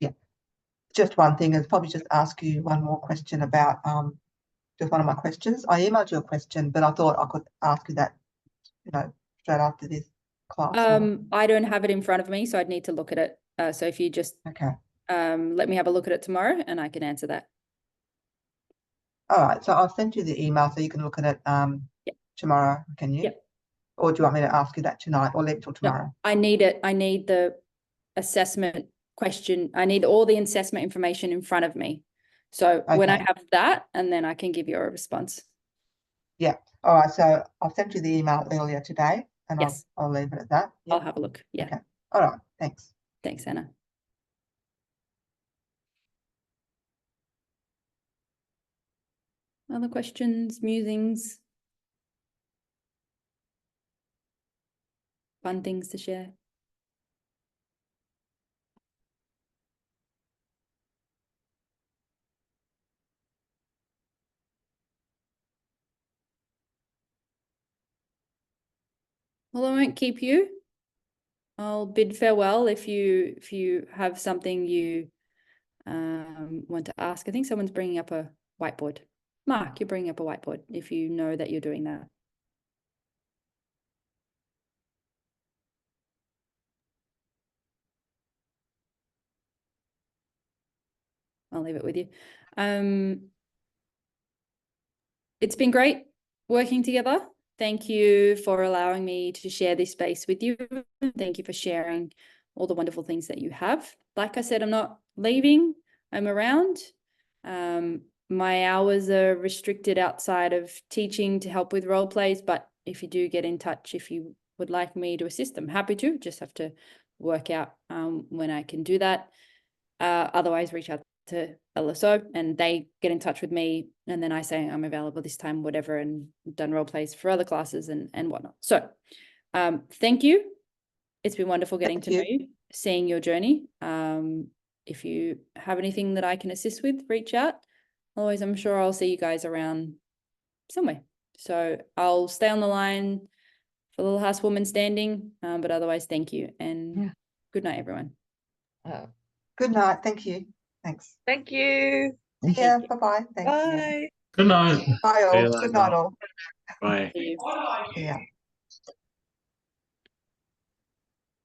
Yeah. Just one thing is probably just ask you one more question about just one of my questions. I emailed you a question, but I thought I could ask you that, straight after this class. I don't have it in front of me, so I'd need to look at it. So if you just Okay. let me have a look at it tomorrow and I can answer that. All right. So I'll send you the email so you can look at it tomorrow, can you? Yep. Or do you want me to ask you that tonight or leave it till tomorrow? No, I need it. I need the assessment question. I need all the assessment information in front of me. So when I Okay. have that, and then I can give you a response. Yeah. All right. So I'll send you the email earlier today and Yes. I'll leave it at that. Yeah. I'll have a look. Yeah. Okay. All right. Thanks. Thanks, Anna. Other questions, musings? Fun things to share? Well, I won't keep you. I'll bid farewell if you have something you want to ask. I think someone's bringing up a whiteboard. Mark, you're bringing up a whiteboard if you know that you're doing that. I'll leave it with you. It's been great working together. Thank you for allowing me to share this space with you. Thank you for sharing all the wonderful things that you have. Like I said, I'm not leaving, I'm around. My hours are restricted outside of teaching to help with role plays, but if you do get in touch, if you would like me to assist, I'm happy to. Just have to work out when I can do that. Otherwise, reach out to LSO and they get in touch with me, and then I say I'm available this time, whatever, and done role plays for other classes and whatnot. So thank you. It's been wonderful getting to know you, seeing your journey. If you have anything that I can assist with, reach out. Otherwise, I'm sure I'll see you guys around somewhere. So I'll stay on the line for the Little House Woman Standing, but otherwise, thank you. And good night, everyone. Good night. Thank you. Thanks. Thank you. See ya. Bye-bye. Thanks. Bye. Good night. Bye See you all. later. Good night all. Bye. See you.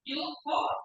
Yeah.